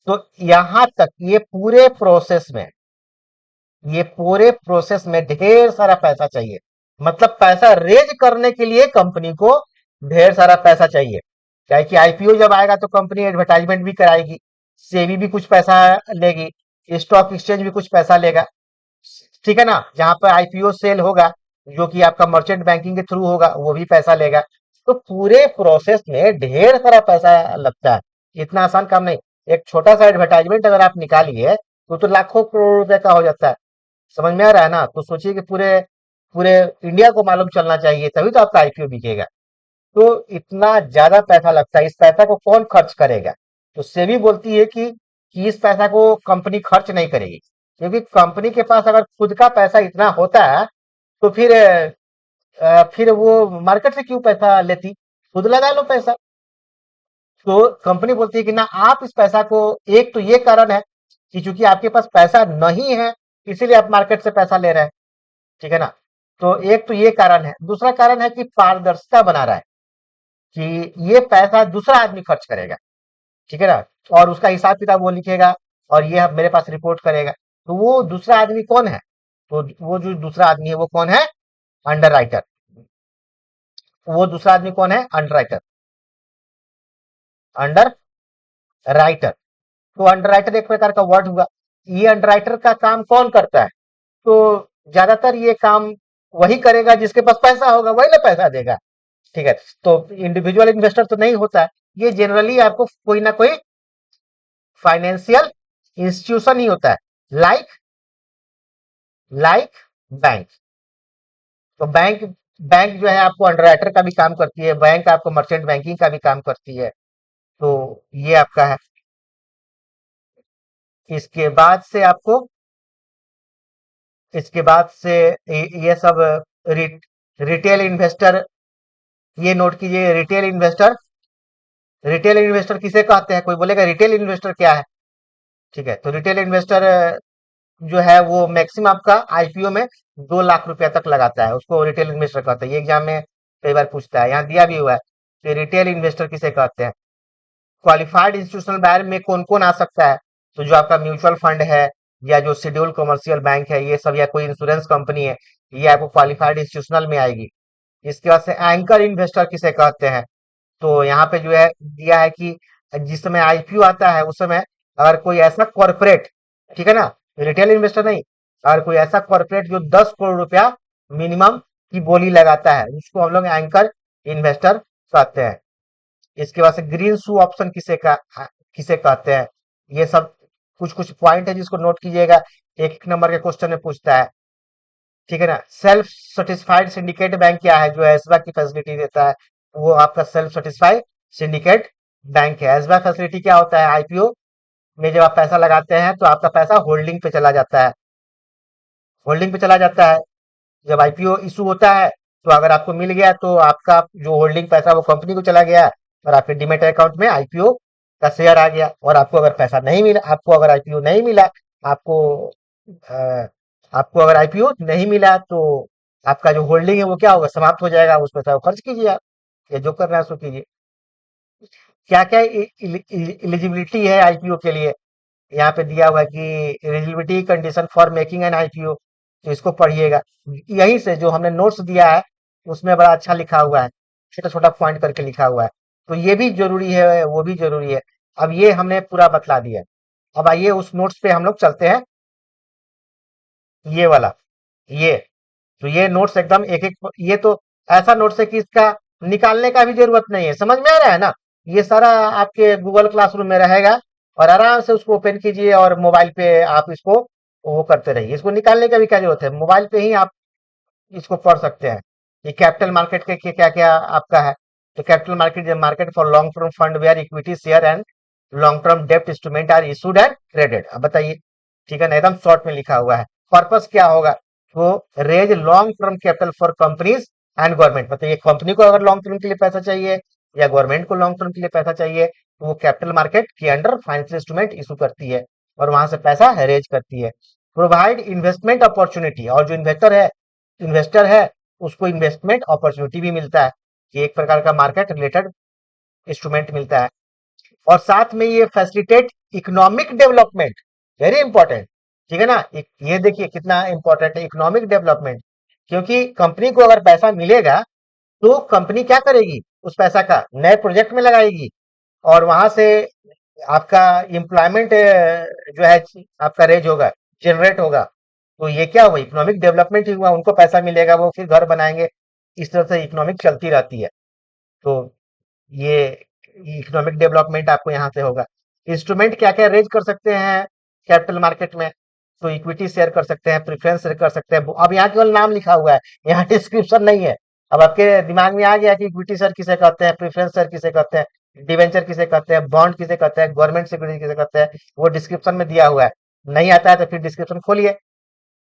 तो यहां तक ये पूरे प्रोसेस में ढेर सारा पैसा चाहिए। मतलब पैसा रेज करने के लिए कंपनी को ढेर सारा पैसा चाहिए। क्या है कि आईपीओ जब आएगा तो कंपनी एडवर्टाइजमेंट भी कराएगी, सेबी भी कुछ पैसा लेगी, स्टॉक एक्सचेंज भी कुछ पैसा लेगा, ठीक है ना। जहां पर आईपीओ सेल होगा, जो कि आपका मर्चेंट बैंकिंग के थ्रू होगा, वो भी पैसा लेगा। तो पूरे प्रोसेस में ढेर सारा पैसा लगता है, इतना आसान काम नहीं। एक छोटा सा एडवर्टाइजमेंट अगर आप निकालिए तो लाखों करोड़ रुपए का हो जाता है। समझ में आ रहा है ना। तो सोचिए कि पूरे पूरे इंडिया को मालूम चलना चाहिए, तभी तो आपका आईपीओ बिकेगा। तो इतना ज्यादा पैसा लगता है, इस पैसा को कौन खर्च करेगा। तो सेबी बोलती है कि इस पैसा को कंपनी खर्च नहीं करेगी, क्योंकि कंपनी के पास अगर खुद का पैसा इतना होता है तो फिर वो मार्केट से क्यों पैसा लेती, खुद लगा लो पैसा। तो कंपनी बोलती है कि ना, आप इस पैसा को, एक तो ये कारण है कि चूंकि आपके पास पैसा नहीं है इसीलिए आप मार्केट से पैसा ले रहे हैं, ठीक है ना। तो एक तो ये कारण है, दूसरा कारण है कि पारदर्शिता बना रहा है कि ये पैसा दूसरा आदमी खर्च करेगा, ठीक है ना, और उसका हिसाब किताब वो लिखेगा और ये मेरे पास रिपोर्ट करेगा। तो वो दूसरा आदमी कौन है, तो वो जो दूसरा आदमी है वो कौन है, अंडर राइटर। वो दूसरा आदमी कौन है, अंडर राइटर। अंडर राइटर, तो अंडर राइटर एक प्रकार का वर्ड हुआ। ये अंडर राइटर का काम कौन करता है, तो ज्यादातर ये काम वही करेगा जिसके पास पैसा होगा, वही ना पैसा देगा, ठीक है। तो इंडिविजुअल इन्वेस्टर तो नहीं होता है, ये जनरली आपको कोई ना कोई फाइनेंशियल इंस्टीट्यूशन ही होता है, लाइक लाइक बैंक। तो बैंक बैंक जो है आपको अंडरराइटर का भी काम करती है, बैंक आपको मर्चेंट बैंकिंग का भी काम करती है। तो ये आपका है। इसके बाद से आपको इसके बाद से ये सब रि, रिटेल इन्वेस्टर, ये नोट कीजिए, रिटेल इन्वेस्टर किसे कहते हैं, कोई बोलेगा रिटेल इन्वेस्टर क्या है, ठीक है। तो रिटेल इन्वेस्टर जो है वो मैक्सिमम आपका आईपीओ में 2 लाख रुपया तक लगाता है, उसको रिटेल इन्वेस्टर कहते हैं। ये एग्जाम में कई बार पूछता है, यहाँ दिया भी हुआ है कि रिटेल इन्वेस्टर किसे कहते हैं। क्वालिफाइड इंस्टीट्यूशनल बायर में कौन कौन आ सकता है, तो जो आपका म्यूचुअल फंड है, या जो शेड्यूल कमर्शियल बैंक है, ये सब, या कोई इंश्योरेंस कंपनी है, ये आपको क्वालिफाइड इंस्टीट्यूशनल में आएगी। इसके बाद से एंकर इन्वेस्टर किसे कहते हैं, तो यहाँ पे जो है दिया है कि जिस समय आईपीओ आता है उस समय अगर कोई ऐसा कॉर्पोरेट, ठीक है ना, रिटेल इन्वेस्टर नहीं, अगर कोई ऐसा कॉर्पोरेट जो 10 करोड़ रुपया मिनिमम की बोली लगाता है, उसको हम लोग एंकर इन्वेस्टर कहते हैं। इसके बाद से ग्रीन शू ऑप्शन किसे कहते हैं, ये सब कुछ कुछ पॉइंट है जिसको नोट कीजिएगा, एक एक नंबर के क्वेश्चन में पूछता है, ठीक है ना। सेल्फ सेटिस्फाइड सिंडिकेट बैंक क्या है, जो एसबा की फैसिलिटी देता है, वो आपका सेल्फ सेटिस्फाइड सिंडिकेट बैंक है। एसबा फैसिलिटी क्या होता है, आईपीओ में जब आप पैसा लगाते हैं तो आपका पैसा होल्डिंग पे चला जाता है, होल्डिंग पे चला जाता है। जब आईपीओ इशू होता है तो अगर आपको मिल गया तो आपका जो होल्डिंग पैसा वो कंपनी को चला गया, और आपके डीमेट अकाउंट में आईपीओ का शेयर आ गया। और आपको अगर पैसा नहीं मिला, आपको अगर आईपीओ नहीं मिला, आपको अ, आपको अगर आईपीओ नहीं मिला तो आपका जो होल्डिंग है वो क्या होगा, समाप्त हो जाएगा। उस पैसा को खर्च कीजिए आप, या जो करना है सो कीजिए। क्या क्या एलिजिबिलिटी है आईपीओ के लिए, यहाँ पे दिया हुआ है कि eligibility condition for making an IPO, तो इसको पढ़िएगा। यहीं से जो हमने नोट्स दिया है उसमें बड़ा अच्छा लिखा हुआ है, छोटा छोटा पॉइंट करके लिखा हुआ है। तो ये भी जरूरी है, वो भी जरूरी है। अब ये हमने पूरा बतला दिया। अब आइए उस नोट्स पे हम लोग चलते हैं, ये वाला, ये तो ये नोट्स एकदम एक एक, ये तो ऐसा नोट्स है कि इसका निकालने का भी जरूरत नहीं है, समझ में आ रहा है ना। ये सारा आपके गूगल क्लासरूम में रहेगा, और आराम से उसको ओपन कीजिए और मोबाइल पे आप इसको वो करते रहिए। इसको निकालने का भी क्या जरूरत है, मोबाइल पे ही आप इसको पढ़ सकते हैं। ये कैपिटल मार्केट के क्या क्या आपका है, तो capital market market for long term fund where equity share and long term डेप्ट instrument are issued and traded. अब बताइए, ठीक है ना, एकदम शॉर्ट में लिखा हुआ है। पर्पस क्या होगा, तो raise long term capital for companies and government. बताइए, कंपनी को अगर लॉन्ग टर्म के लिए पैसा चाहिए या गवर्नमेंट को लॉन्ग टर्म के लिए पैसा चाहिए, तो वो कैपिटल मार्केट के अंडर फाइनेंशियल इंस्ट्रूमेंट इशू करती है और वहां से पैसा रेज करती है। प्रोवाइड इन्वेस्टमेंट अपॉर्चुनिटी, और जो इन्वेस्टर है उसको इन्वेस्टमेंट अपॉर्चुनिटी भी मिलता है कि एक प्रकार का मार्केट रिलेटेड इंस्ट्रूमेंट मिलता है। और साथ में ये facilitate economic development, very important, ठीक है ना। ये देखिए कितना इंपॉर्टेंट है इकोनॉमिक डेवलपमेंट, क्योंकि कंपनी को अगर पैसा मिलेगा तो कंपनी क्या करेगी, उस पैसा का नए प्रोजेक्ट में लगाएगी और वहां से आपका एम्प्लॉयमेंट जो है आपका रेज होगा, जनरेट होगा। तो ये क्या हुआ, इकोनॉमिक डेवलपमेंट ही हुआ, उनको पैसा मिलेगा, वो फिर घर बनाएंगे, इस तरह से इकोनॉमिक चलती रहती है। तो ये इकोनॉमिक डेवलपमेंट आपको यहाँ से होगा। इंस्ट्रूमेंट क्या क्या रेज कर सकते हैं कैपिटल मार्केट में, तो इक्विटी शेयर कर सकते हैं, प्रेफरेंस शेयर कर सकते हैं। अब यहाँ केवल नाम लिखा हुआ है, यहाँ डिस्क्रिप्शन नहीं है। अब आपके दिमाग में आ गया कि इक्विटी शेयर किसे कहते हैं, प्रेफरेंस शेयर किसे कहते हैं, डिवेंचर किसे कहते हैं, बॉन्ड किसे कहते हैं, गवर्नमेंट सिक्योरिटी किसे कहते हैं, वो डिस्क्रिप्शन में दिया हुआ है। नहीं आता है तो फिर डिस्क्रिप्शन खोलिए,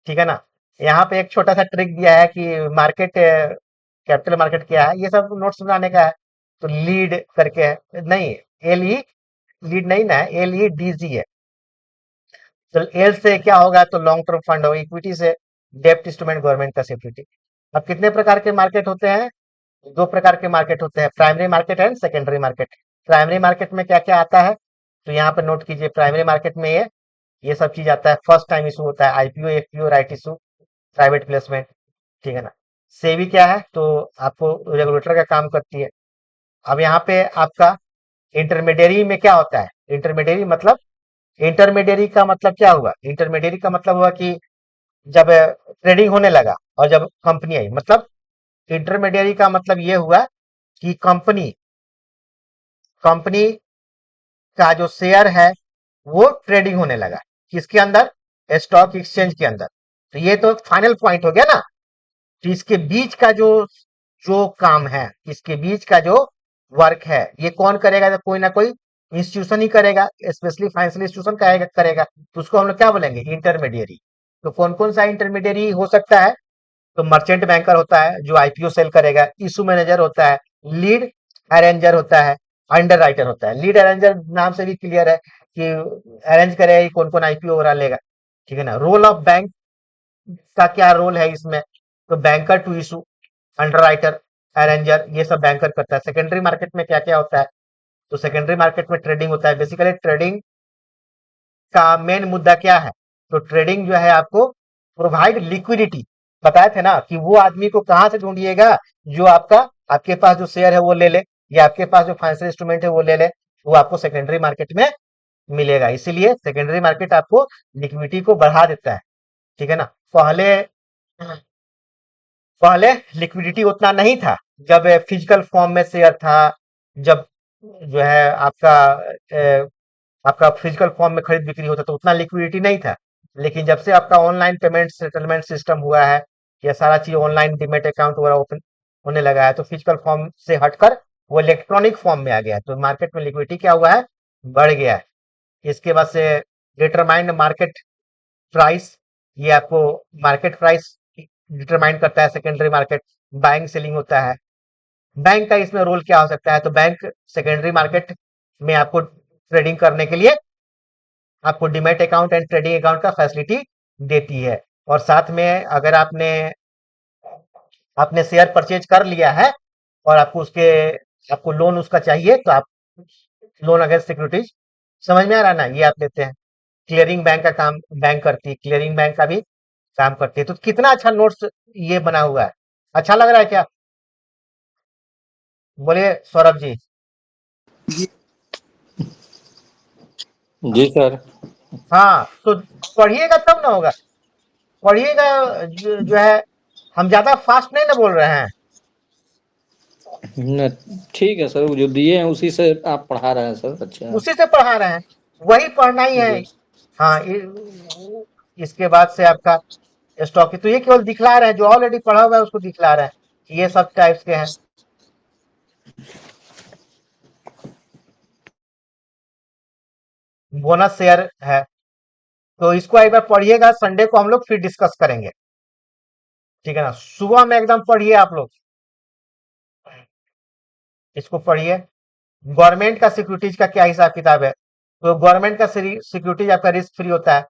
ठीक है ना। यहाँ पे एक छोटा सा ट्रिक दिया है कि मार्केट कैपिटल मार्केट क्या है, ये सब नोट्स बनाने का है। तो लीड करके है, नहीं एल ई लीड नहीं ना, एल ई डी जी है। तो एल से क्या होगा, तो लॉन्ग टर्म फंड होगा, इक्विटी से डेप्ट इंस्ट्रूमेंट, गवर्नमेंट का सिक्योरिटी। अब कितने प्रकार के मार्केट होते हैं, दो प्रकार के मार्केट होते हैं, primary market and secondary market. Primary market में क्या क्या आता है, तो यहाँ पे नोट कीजिए, प्राइमरी मार्केट में ये सब चीज आता है। फर्स्ट टाइम इशू होता है, IPO, FPO, right issue, private placement, ठीक है ना। सेबी क्या है, तो आपको रेगुलेटर का काम करती है। अब यहाँ पे आपका इंटरमीडियरी में क्या होता है, इंटरमीडियरी का मतलब क्या हुआ, इंटरमीडियरी का मतलब हुआ कि जब ट्रेडिंग होने लगा और जब कंपनी आई, मतलब इंटरमीडियरी का मतलब ये हुआ कि कंपनी कंपनी का जो शेयर है वो ट्रेडिंग होने लगा, किसके अंदर, स्टॉक एक्सचेंज के अंदर। तो ये तो फाइनल पॉइंट हो गया ना। तो इसके बीच का जो जो काम है, इसके बीच का जो वर्क है, ये कौन करेगा, तो कोई ना कोई इंस्टीट्यूशन ही करेगा, स्पेशली फाइनेंशियल इंस्टीट्यूशन करेगा। तो उसको हम लोग क्या बोलेंगे, इंटरमीडियरी। तो कौन कौन सा इंटरमीडियरी हो सकता है, तो मर्चेंट बैंकर होता है जो आईपीओ सेल करेगा, इशू मैनेजर होता है, लीड अरेंजर होता है, अंडर राइटर होता है। लीड अरेंजर नाम से भी क्लियर है कि अरेंज करेगा कि कौन कौन आईपीओ वगैरह लेगा, ठीक है ना। रोल ऑफ बैंक का क्या रोल है इसमें, तो banker to issue, underwriter, arranger, ये सब बैंकर करता है। सेकेंडरी मार्केट में क्या क्या होता है, तो सेकेंडरी मार्केट में ट्रेडिंग होता है। बेसिकली ट्रेडिंग का मेन मुद्दा क्या है, तो ट्रेडिंग जो है आपको प्रोवाइड लिक्विडिटी, बताए थे ना कि वो आदमी को कहां से ढूंढिएगा, जो आपके पास जो शेयर है वो ले ले, या आपके पास जो फाइनेंशियल इंस्ट्रूमेंट है वो ले ले, वो आपको सेकेंडरी मार्केट में मिलेगा। इसीलिए सेकेंडरी मार्केट आपको लिक्विडिटी को बढ़ा देता है, ठीक है ना। पहले पहले लिक्विडिटी उतना नहीं था, जब फिजिकल फॉर्म में शेयर था, जब जो है आपका फिजिकल फॉर्म में खरीद बिक्री होता तो उतना लिक्विडिटी नहीं था। लेकिन जब से आपका ऑनलाइन पेमेंट सेटलमेंट सिस्टम हुआ है, या सारा चीज ऑनलाइन डीमेट अकाउंट वगैरह ओपन होने लगा है, तो फिजिकल फॉर्म से हटकर वो इलेक्ट्रॉनिक फॉर्म में आ गया है। तो मार्केट में लिक्विडिटी क्या हुआ है, बढ़ गया है। इसके बाद से डिटरमाइंड मार्केट प्राइस, ये आपको मार्केट प्राइस डिटरमाइन करता है सेकेंडरी मार्केट। बाइंग सेलिंग होता है, बैंक का इसमें रोल क्या हो सकता है, तो बैंक सेकेंडरी मार्केट में आपको ट्रेडिंग करने के लिए आपको demat account and trading account का फैसिलिटी देती है। और साथ में अगर आपने आपने शेयर परचेज कर लिया है और आपको लोन उसका चाहिए, तो आप लोन अगेंस्ट सिक्योरिटीज, समझ में आ रहा है ना, ये आप लेते हैं। क्लियरिंग बैंक का काम बैंक करती है, क्लियरिंग बैंक का भी काम करती है। तो कितना अच्छा नोट्स ये बना हुआ है, अच्छा लग रहा है क्या, बोलिए सौरभ जी। जी सर। हाँ, तो पढ़िएगा तब ना होगा, पढ़िएगा। जो है, हम ज्यादा फास्ट नहीं ना बोल रहे हैं। न, ठीक है सर, जो दिए हैं उसी से आप पढ़ा रहे हैं सर, अच्छा। उसी से पढ़ा रहे हैं, वही पढ़ना ही है। जी हाँ, इसके बाद से आपका स्टॉक, तो ये केवल दिखला रहे हैं, जो ऑलरेडी पढ़ा हुआ है उसको दिखला रहे हैं कि ये सब टाइप्स के हैं। बोनस शेयर है, तो इसको एक बार पढ़िएगा, संडे को हम लोग फिर डिस्कस करेंगे, ठीक है ना। सुबह में एकदम पढ़िए आप लोग। इसको पढ़िए। गवर्नमेंट का सिक्योरिटीज का क्या हिसाब किताब है? तो गवर्नमेंट का सिक्योरिटीज आपका रिस्क फ्री होता है।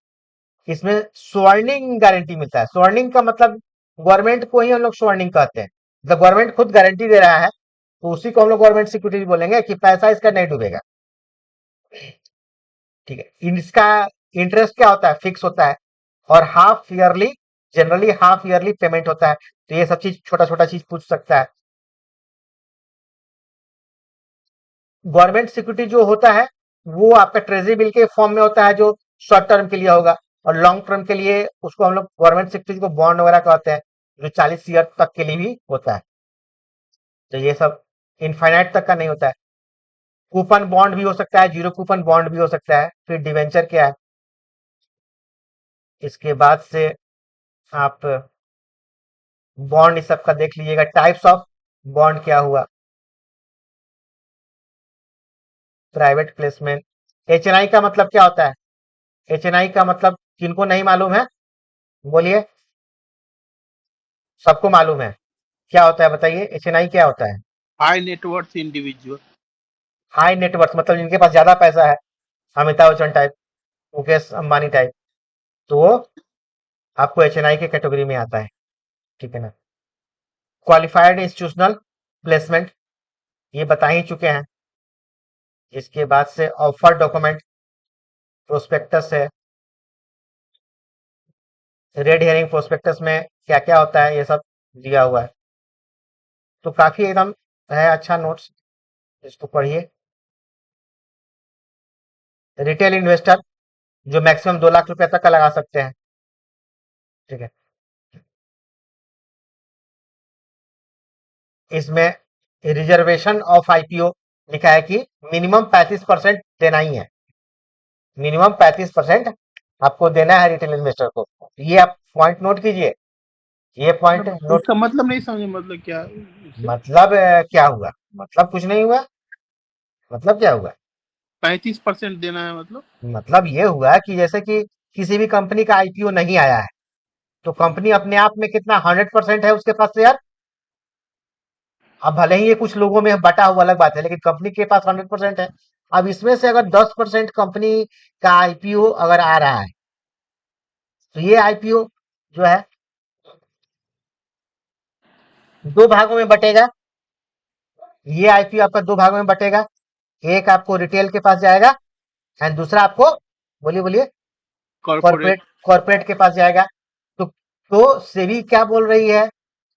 इसमें स्वर्णिंग गारंटी मिलता है। स्वर्णिंग का मतलब गवर्नमेंट को ही हम लोग स्वर्णिंग कहते हैं। जब गवर्नमेंट खुद गारंटी दे रहा है तो उसी को हम लोग गवर्नमेंट सिक्योरिटीज बोलेंगे कि पैसा इसका नहीं डूबेगा। ठीक है। इसका इंटरेस्ट क्या होता है? फिक्स होता है और half yearly, generally half yearly payment होता है। तो ये सब चीज छोटा छोटा चीज पूछ सकता है। गवर्नमेंट सिक्योरिटी जो होता है वो आपका ट्रेजरी बिल के फॉर्म में होता है, जो शॉर्ट टर्म के लिए होगा, और लॉन्ग टर्म के लिए उसको हम लोग गवर्नमेंट सिक्योरिटी को बॉन्ड वगैरह कहते हैं, जो 40 ईयर तक के लिए भी होता है। तो ये सब इनफाइनाइट तक का नहीं होता है। कूपन बॉन्ड भी हो सकता है, जीरो कूपन बॉन्ड भी हो सकता है। फिर डिवेंचर क्या है? इसके बाद से आप बॉन्ड इस सब का देख लीजिएगा। टाइप्स ऑफ बॉन्ड क्या हुआ? Private placement. एचएनआई का मतलब क्या होता है? एचएनआई का मतलब किनको नहीं मालूम है? बोलिए। सबको मालूम है। क्या होता है बताइए, एचएनआई क्या होता है? High net worth individual. High net worth मतलब जिनके पास ज्यादा पैसा है, अमिताभ बच्चन टाइप, मुकेश अंबानी टाइप, तो वो आपको एचएनआई के कैटेगरी में आता है। ठीक है ना। क्वालिफाइड इंस्टीट्यूशनल प्लेसमेंट ये बता ही चुके हैं। इसके बाद से ऑफर डॉक्यूमेंट, प्रोस्पेक्टस है। रेड हेयरिंग प्रोस्पेक्टस में क्या क्या होता है ये सब दिया हुआ है। तो काफी एकदम है अच्छा नोट्स, इसको पढ़िए। रिटेल इन्वेस्टर जो मैक्सिमम 2 लाख रुपए तक का लगा सकते हैं। ठीक है। इसमें रिजर्वेशन ऑफ आईपीओ लिखा है कि मिनिमम 35% देना ही है। मिनिमम 35% आपको देना है रिटेल इन्वेस्टर को। ये आप पॉइंट नोट कीजिए। ये पॉइंट नोट। इसका मतलब नहीं समझे, मतलब क्या इससे? मतलब क्या हुआ? मतलब कुछ नहीं हुआ। मतलब क्या हुआ? 35% देना है मतलब? मतलब ये हुआ कि जैसे कि किसी भी कंपनी का आईपीओ नहीं आया है, तो कंपनी अपने आप में कितना 100% है उसके पास शेयर। अब भले ही ये कुछ लोगों में बटा हुआ अलग बात है, लेकिन कंपनी के पास 100% है। अब इसमें से अगर 10% कंपनी का आईपीओ अगर आ रहा है, तो ये आईपीओ जो है 2 भागों में बटेगा। ये आईपीओ आपका 2 भागों में बटेगा। एक आपको रिटेल के पास जाएगा एंड दूसरा आपको, बोलिए बोलिए, कॉर्पोरेट। कॉर्पोरेट कॉर्पोरेट के पास जाएगा। तो सेबी क्या बोल रही है?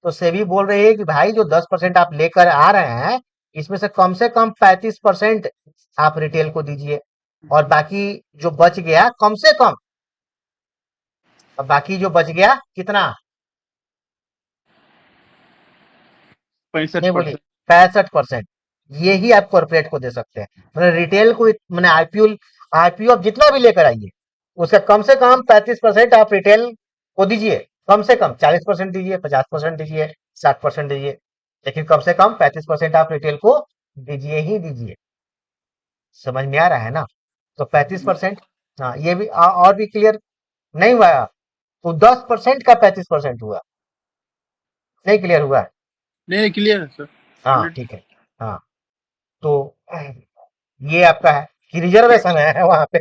तो सेबी बोल रही है कि भाई जो 10% आप लेकर आ रहे हैं, इसमें से कम 35% आप रिटेल को दीजिए, और बाकी जो बच गया कम से कम, अब बाकी जो बच गया कितना? नहीं बोलिए। 65%। 65% ये ही आप कॉर्पोरेट को दे सकते हैं। मतलब रिटेल को मैंने आईपीओ आईपीओ आप जितना भी लेकर आइए, उसका कम से कम 35% आप रिटेल को दीजिए। कम से कम 40% दीजिए, 50% दीजिए, 60% दीजिए, लेकिन कम से कम 35% आप रिटेल को दीजिए ही दीजिए। समझ में आ रहा है ना? तो 35%। हाँ, ये भी और भी क्लियर नहीं हुआ? तो 10% का 35% हुआ। नहीं क्लियर हुआ? नहीं, क्लियर है सर। हाँ 100। ठीक है। हाँ, तो ये आपका है कि रिजर्वेशन है वहां पे।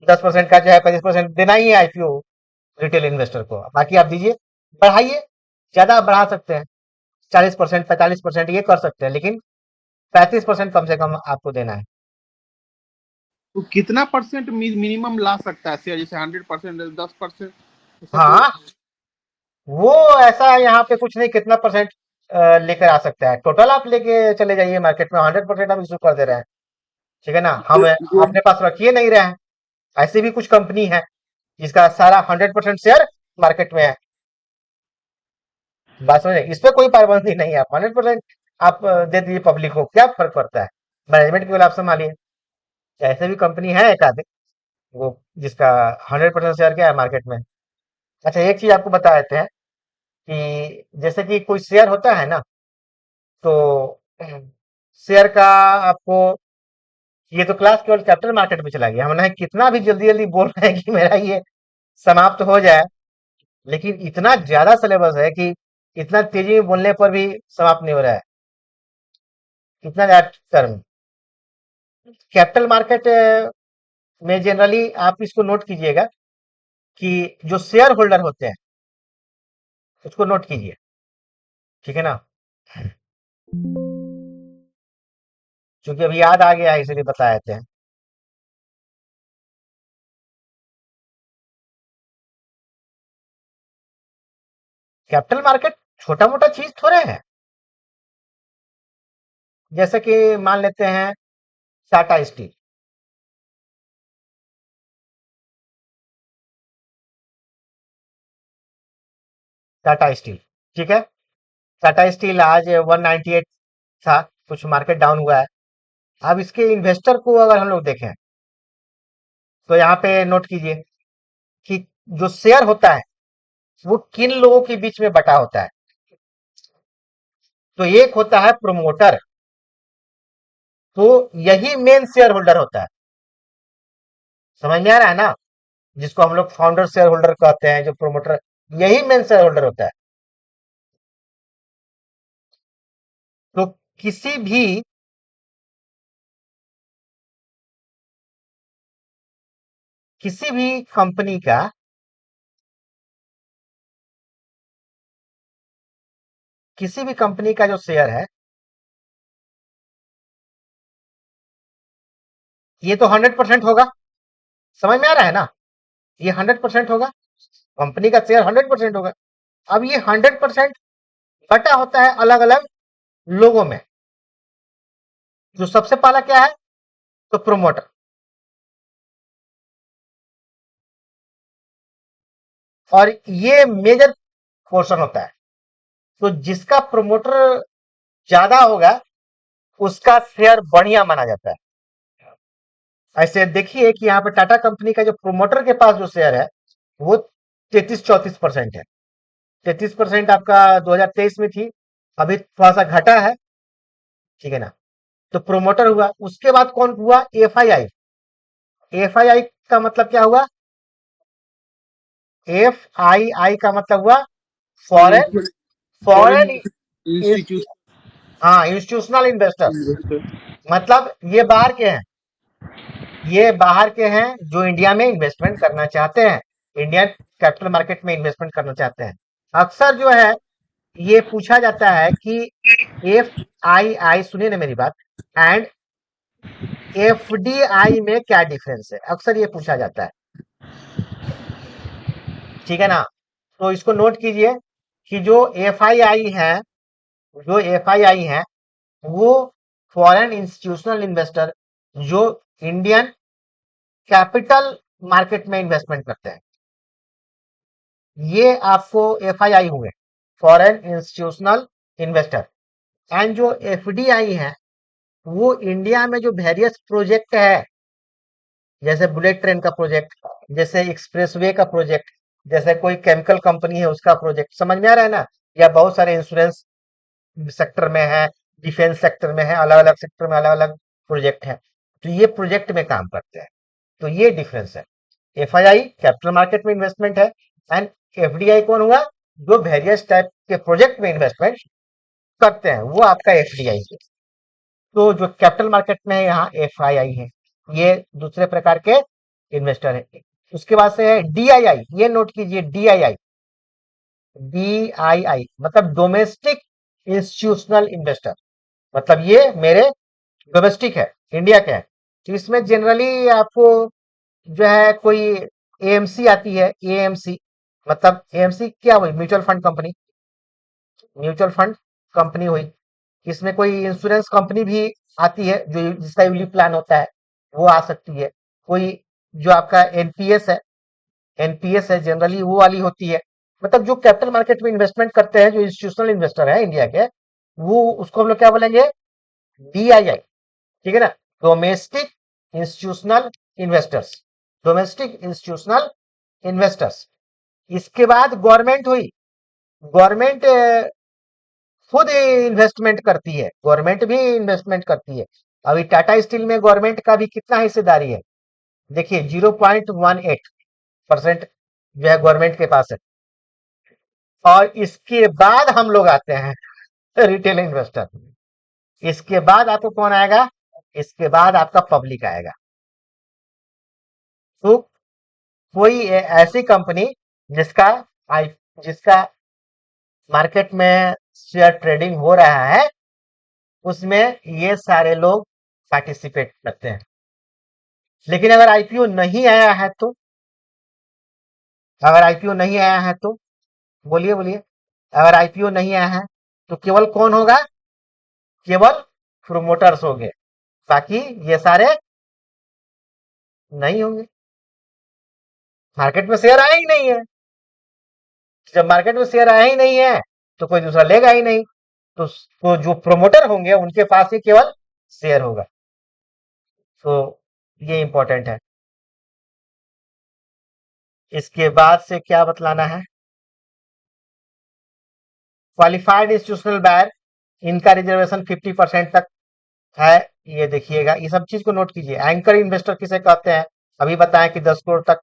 10% का जो है 25% देना ही है आईपीओ रिटेल इन्वेस्टर को। बाकी आप दीजिए, बढ़ाइए, ज्यादा बढ़ा सकते हैं, 40% 45% ये कर सकते हैं, लेकिन 35% कम से कम आपको देना है। तो कितना परसेंट मिनिमम ला सकता है शेयर? जैसे 100%, 10%, ऐसा कोई? हाँ, वो ऐसा है यहाँ पे कुछ नहीं, कितना परसेंट लेकर आ सकता है, टोटल आप लेके चले जाइए मार्केट में। 100% हम इशू कर दे रहे हैं। ठीक है ना। हम जो अपने पास रखिए नहीं रहे हैं। ऐसी भी कुछ कंपनी है जिसका सारा 100% शेयर मार्केट में है। बात समझे? इस पे कोई पाबंदी नहीं है। आप 100% आप दे दीजिए पब्लिक को, क्या फर्क पड़ता है? मैनेजमेंट केवल आप संभालिए। ऐसे भी कंपनी है एक आधे वो जिसका 100% शेयर क्या है मार्केट में। अच्छा, एक चीज आपको बता देते हैं कि जैसे कि कोई शेयर होता है ना, तो शेयर का आपको, ये तो क्लास केवल कैपिटल मार्केट में चला गया। हमने कितना भी जल्दी जल्दी बोल रहे हैं कि मेरा ये समाप्त हो जाए, लेकिन इतना ज्यादा सिलेबस है कि इतना तेजी में बोलने पर भी समाप्त नहीं हो रहा है। कितना ज्यादा टर्म। कैपिटल मार्केट में जनरली आप इसको नोट कीजिएगा कि जो शेयर होल्डर होते हैं उसको नोट कीजिए, ठीक है ना, क्योंकि अभी याद आ गया है इसलिए बता देते हैं। कैपिटल मार्केट छोटा मोटा चीज थोड़े है। जैसे कि मान लेते हैं टाटा स्टील, टाटा स्टील, ठीक है। टाटा स्टील आज 198 था, कुछ मार्केट डाउन हुआ है। अब इसके इन्वेस्टर को अगर हम लोग देखें तो यहाँ पे नोट कीजिए कि जो शेयर होता है वो किन लोगों के बीच में बटा होता है। तो एक होता है प्रोमोटर, तो यही मेन शेयर होल्डर होता है। समझ में आ रहा है ना, जिसको हम लोग फाउंडर शेयर होल्डर कहते हैं, जो प्रोमोटर, यही मेन शेयर होल्डर होता है। तो किसी भी किसी भी कंपनी का किसी भी कंपनी का जो शेयर है ये तो 100% होगा। समझ में आ रहा है ना, ये 100% होगा, कंपनी का शेयर 100% होगा। अब ये 100% बटा होता है अलग अलग लोगों में। जो सबसे पहला क्या है, तो प्रोमोटर, और ये मेजर पोर्शन होता है। तो जिसका प्रोमोटर ज्यादा होगा उसका शेयर बढ़िया माना जाता है। ऐसे देखिए कि यहाँ पे टाटा कंपनी का जो प्रोमोटर के पास जो शेयर है वो 33-34% है। 33% आपका 2023 में थी, अभी थोड़ा सा घटा है, ठीक है ना। तो प्रोमोटर हुआ, उसके बाद कौन हुआ, एफआईआई। एफआईआई का मतलब क्या हुआ, एफआईआई का मतलब हुआ फॉरेन फॉरेन फॉरेन इंस्टीट्यूट हाँ, इंस्टीट्यूशनल इन्वेस्टर। इन्वेस्टर। मतलब ये बाहर के हैं, ये बाहर के हैं जो इंडिया में इन्वेस्टमेंट करना चाहते हैं, इंडियन कैपिटल मार्केट में इन्वेस्टमेंट करना चाहते हैं। अक्सर जो है ये पूछा जाता है कि एफ आई आई, सुनिए ना मेरी बात, एंड एफ डी आई में क्या डिफरेंस है, अक्सर ये पूछा जाता है, ठीक है ना। तो इसको नोट कीजिए कि जो एफ आई आई है, जो एफ आई आई है वो फॉरेन इंस्टीट्यूशनल इन्वेस्टर जो इंडियन कैपिटल मार्केट में इन्वेस्टमेंट करते हैं, ये आपको एफआईआई हुए, फॉरेन इंस्टीट्यूशनल इन्वेस्टर। एंड जो एफडीआई है वो इंडिया में जो वेरियस प्रोजेक्ट है, जैसे बुलेट ट्रेन का प्रोजेक्ट, जैसे एक्सप्रेसवे का प्रोजेक्ट, जैसे कोई केमिकल कंपनी है उसका प्रोजेक्ट, समझ में आ रहा है ना, या बहुत सारे इंश्योरेंस सेक्टर में है, डिफेंस सेक्टर में है, अलग अलग सेक्टर में अलग अलग प्रोजेक्ट है, तो ये प्रोजेक्ट में काम करते हैं। तो ये डिफरेंस है। एफआईआई कैपिटल मार्केट में इन्वेस्टमेंट है, एंड एफडीआई कौन हुआ, जो वेरियस टाइप के प्रोजेक्ट में इन्वेस्टमेंट करते हैं, वो आपका एफडीआई है। तो जो कैपिटल मार्केट में है यहाँ एफआईआई है, ये दूसरे प्रकार के इन्वेस्टर है। उसके बाद से है डीआईआई, ये नोट कीजिए, डीआईआई, डीआईआई मतलब डोमेस्टिक इंस्टीट्यूशनल इन्वेस्टर, मतलब ये मेरे डोमेस्टिक है, इंडिया के है। तो इसमें जनरली आपको जो है कोई एएमसी आती है, एएमसी मतलब एएमसी क्या हुई, mutual fund company, mutual fund company हुई। इसमें कोई इंश्योरेंस कंपनी भी आती है जो जिसका यूली प्लान होता है, वो आ सकती है। कोई जो आपका एनपीएस है, एनपीएस है जनरली वो वाली होती है। मतलब जो कैपिटल मार्केट में इन्वेस्टमेंट करते हैं, जो इंस्टीट्यूशनल इन्वेस्टर है इंडिया के, वो उसको हम लोग क्या बोलेंगे, डीआईआई, ठीक है ना, domestic institutional investors, domestic institutional investors. इसके बाद गवर्नमेंट हुई, गवर्नमेंट खुद इन्वेस्टमेट करती है, गवर्नमेंट भी इन्वेस्टमेंट करती है। अभी टाटा स्टील में गवर्नमेंट का भी कितना हिस्सेदारी है, देखिए 0.18% जो है गवर्नमेंट के पास है। और इसके बाद हम लोग आते हैं रिटेल इन्वेस्टर। इसके बाद आपको कौन आएगा? इसके बाद आपका पब्लिक आएगा। तो कोई ऐसी कंपनी जिसका जिसका मार्केट में शेयर ट्रेडिंग हो रहा है, उसमें ये सारे लोग पार्टिसिपेट करते हैं। लेकिन अगर आईपीओ नहीं आया है तो, अगर आईपीओ नहीं आया है तो बोलिए बोलिए, अगर आईपीओ नहीं आया है तो केवल कौन होगा? केवल प्रोमोटर्स होंगे, बाकी ये सारे नहीं होंगे। मार्केट में शेयर आया ही नहीं है। जब मार्केट में शेयर आया ही नहीं है तो कोई दूसरा लेगा ही नहीं। तो जो प्रोमोटर होंगे उनके पास ही केवल शेयर होगा। तो ये इंपॉर्टेंट है। इसके बाद से क्या बतलाना है? क्वालिफाइड इंस्टीट्यूशनल बायर, इनका रिजर्वेशन 50% तक है। ये देखिएगा, ये सब चीज को नोट कीजिए। एंकर इन्वेस्टर किसे कहते हैं? अभी बताएं कि 10 करोड़ तक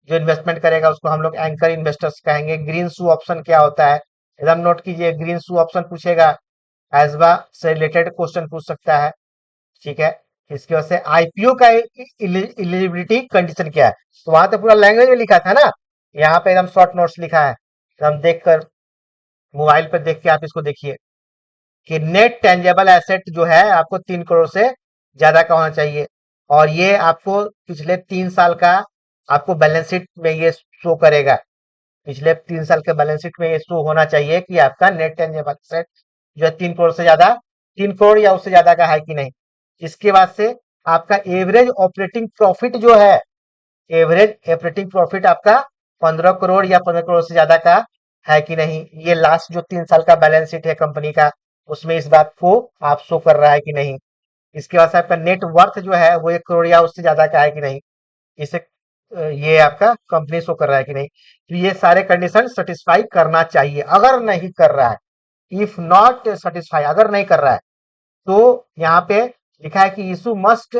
जो इन्वेस्टमेंट करेगा उसको हम लोग एंकर इन्वेस्टर्स कहेंगे। ग्रीन शू ऑप्शन क्या होता है? एकदम नोट कीजिए, ग्रीन शू ऑप्शन पूछेगा, एसबा से रिलेटेड क्वेश्चन पूछ सकता है। ठीक है, इसकी वजह से आईपीओ का एलिजिबिलिटी कंडीशन क्या है? तो वहां तो पूरा लैंग्वेज में लिखा था ना, यहाँ पे एकदम शॉर्ट नोट्स लिखा है। हम देखकर मोबाइल पर देख के आप इसको देखिए कि नेट टेंजेबल एसेट जो है आपको 3 करोड़ से ज्यादा का होना चाहिए, और ये आपको पिछले 3 साल का आपको बैलेंस शीट में ये शो करेगा। पिछले 3 साल के बैलेंस शीट में ये शो होना चाहिए कि आपका नेट टेंजेबल एसेट जो है 3 करोड़ से ज्यादा, 3 करोड़ या उससे ज्यादा का है कि नहीं। इसके बाद से आपका एवरेज ऑपरेटिंग प्रॉफिट जो है, एवरेज ऑपरेटिंग प्रॉफिट आपका 15 करोड़ या 15 करोड़ से ज्यादा का है कि नहीं। ये लास्ट जो 3 साल का बैलेंस शीट है कंपनी का, उसमें इस बात को आप शो कर रहा है कि नहीं। इसके बाद से आपका नेट वर्थ जो है वो 1 करोड़ या उससे ज्यादा का है कि नहीं। इसे ये आपका कंपनी शो कर रहा है कि नहीं। तो ये सारे कंडीशन सेटिस्फाई करना चाहिए। अगर नहीं कर रहा है, इफ नॉट सेटिस्फाई, अगर नहीं कर रहा है, तो यहाँ पे लिखा है कि issue must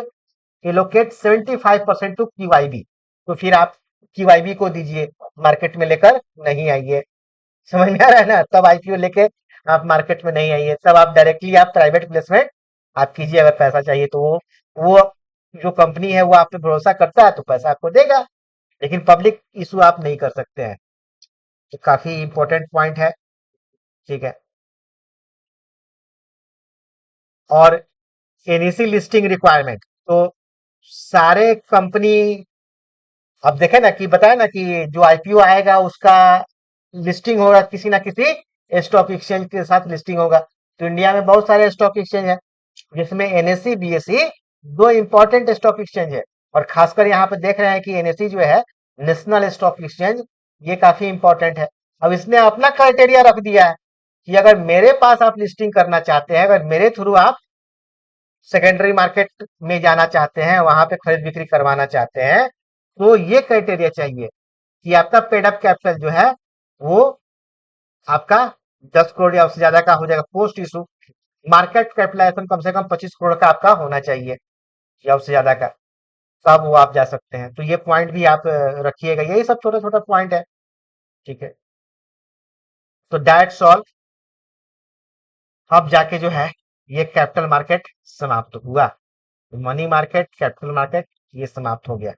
allocate 75% to QIB. तो फिर आप क्यूआईबी को दीजिए, मार्केट में लेकर नहीं आइए। समझ में आ रहा है ना? तब आईपीओ लेके आप मार्केट में नहीं आइए, तब आप डायरेक्टली आप प्राइवेट प्लेसमेंट आप कीजिए। अगर पैसा चाहिए तो वो जो कंपनी है वो आप पे भरोसा करता है तो पैसा आपको देगा, लेकिन पब्लिक इशू आप नहीं कर सकते हैं। तो काफी इंपॉर्टेंट पॉइंट है। ठीक है, और एनईसी लिस्टिंग रिक्वायरमेंट, तो सारे कंपनी, अब देखे ना कि बताया ना कि जो आईपीओ आएगा उसका लिस्टिंग होगा किसी ना किसी स्टॉक एक्सचेंज के साथ लिस्टिंग होगा। तो इंडिया में बहुत सारे स्टॉक एक्सचेंज है, जिसमें एनएससी बीएसई दो इंपॉर्टेंट स्टॉक एक्सचेंज है। और खासकर यहाँ पे देख रहे हैं कि एनएससी जो है नेशनल स्टॉक एक्सचेंज, ये काफी इंपॉर्टेंट है। अब इसने अपना क्राइटेरिया रख दिया है कि अगर मेरे पास आप लिस्टिंग करना चाहते हैं, अगर मेरे थ्रू आप सेकेंडरी मार्केट में जाना चाहते हैं, वहां पे खरीद बिक्री करवाना चाहते हैं, तो ये क्राइटेरिया चाहिए कि आपका पेड अप कैपिटल जो है वो आपका 10 करोड़ या उससे ज्यादा का हो जाएगा। पोस्ट इशू मार्केट कैपिटलाइजेशन कम से कम 25 करोड़ का आपका होना चाहिए या उससे ज्यादा का, तब वो आप जा सकते हैं। तो ये पॉइंट भी आप रखिएगा। यही सब छोटा छोटा पॉइंट है। ठीक है, तो दैट्स ऑल। अब जाके जो है ये कैपिटल मार्केट समाप्त हुआ, मनी मार्केट, कैपिटल मार्केट, ये समाप्त हो गया।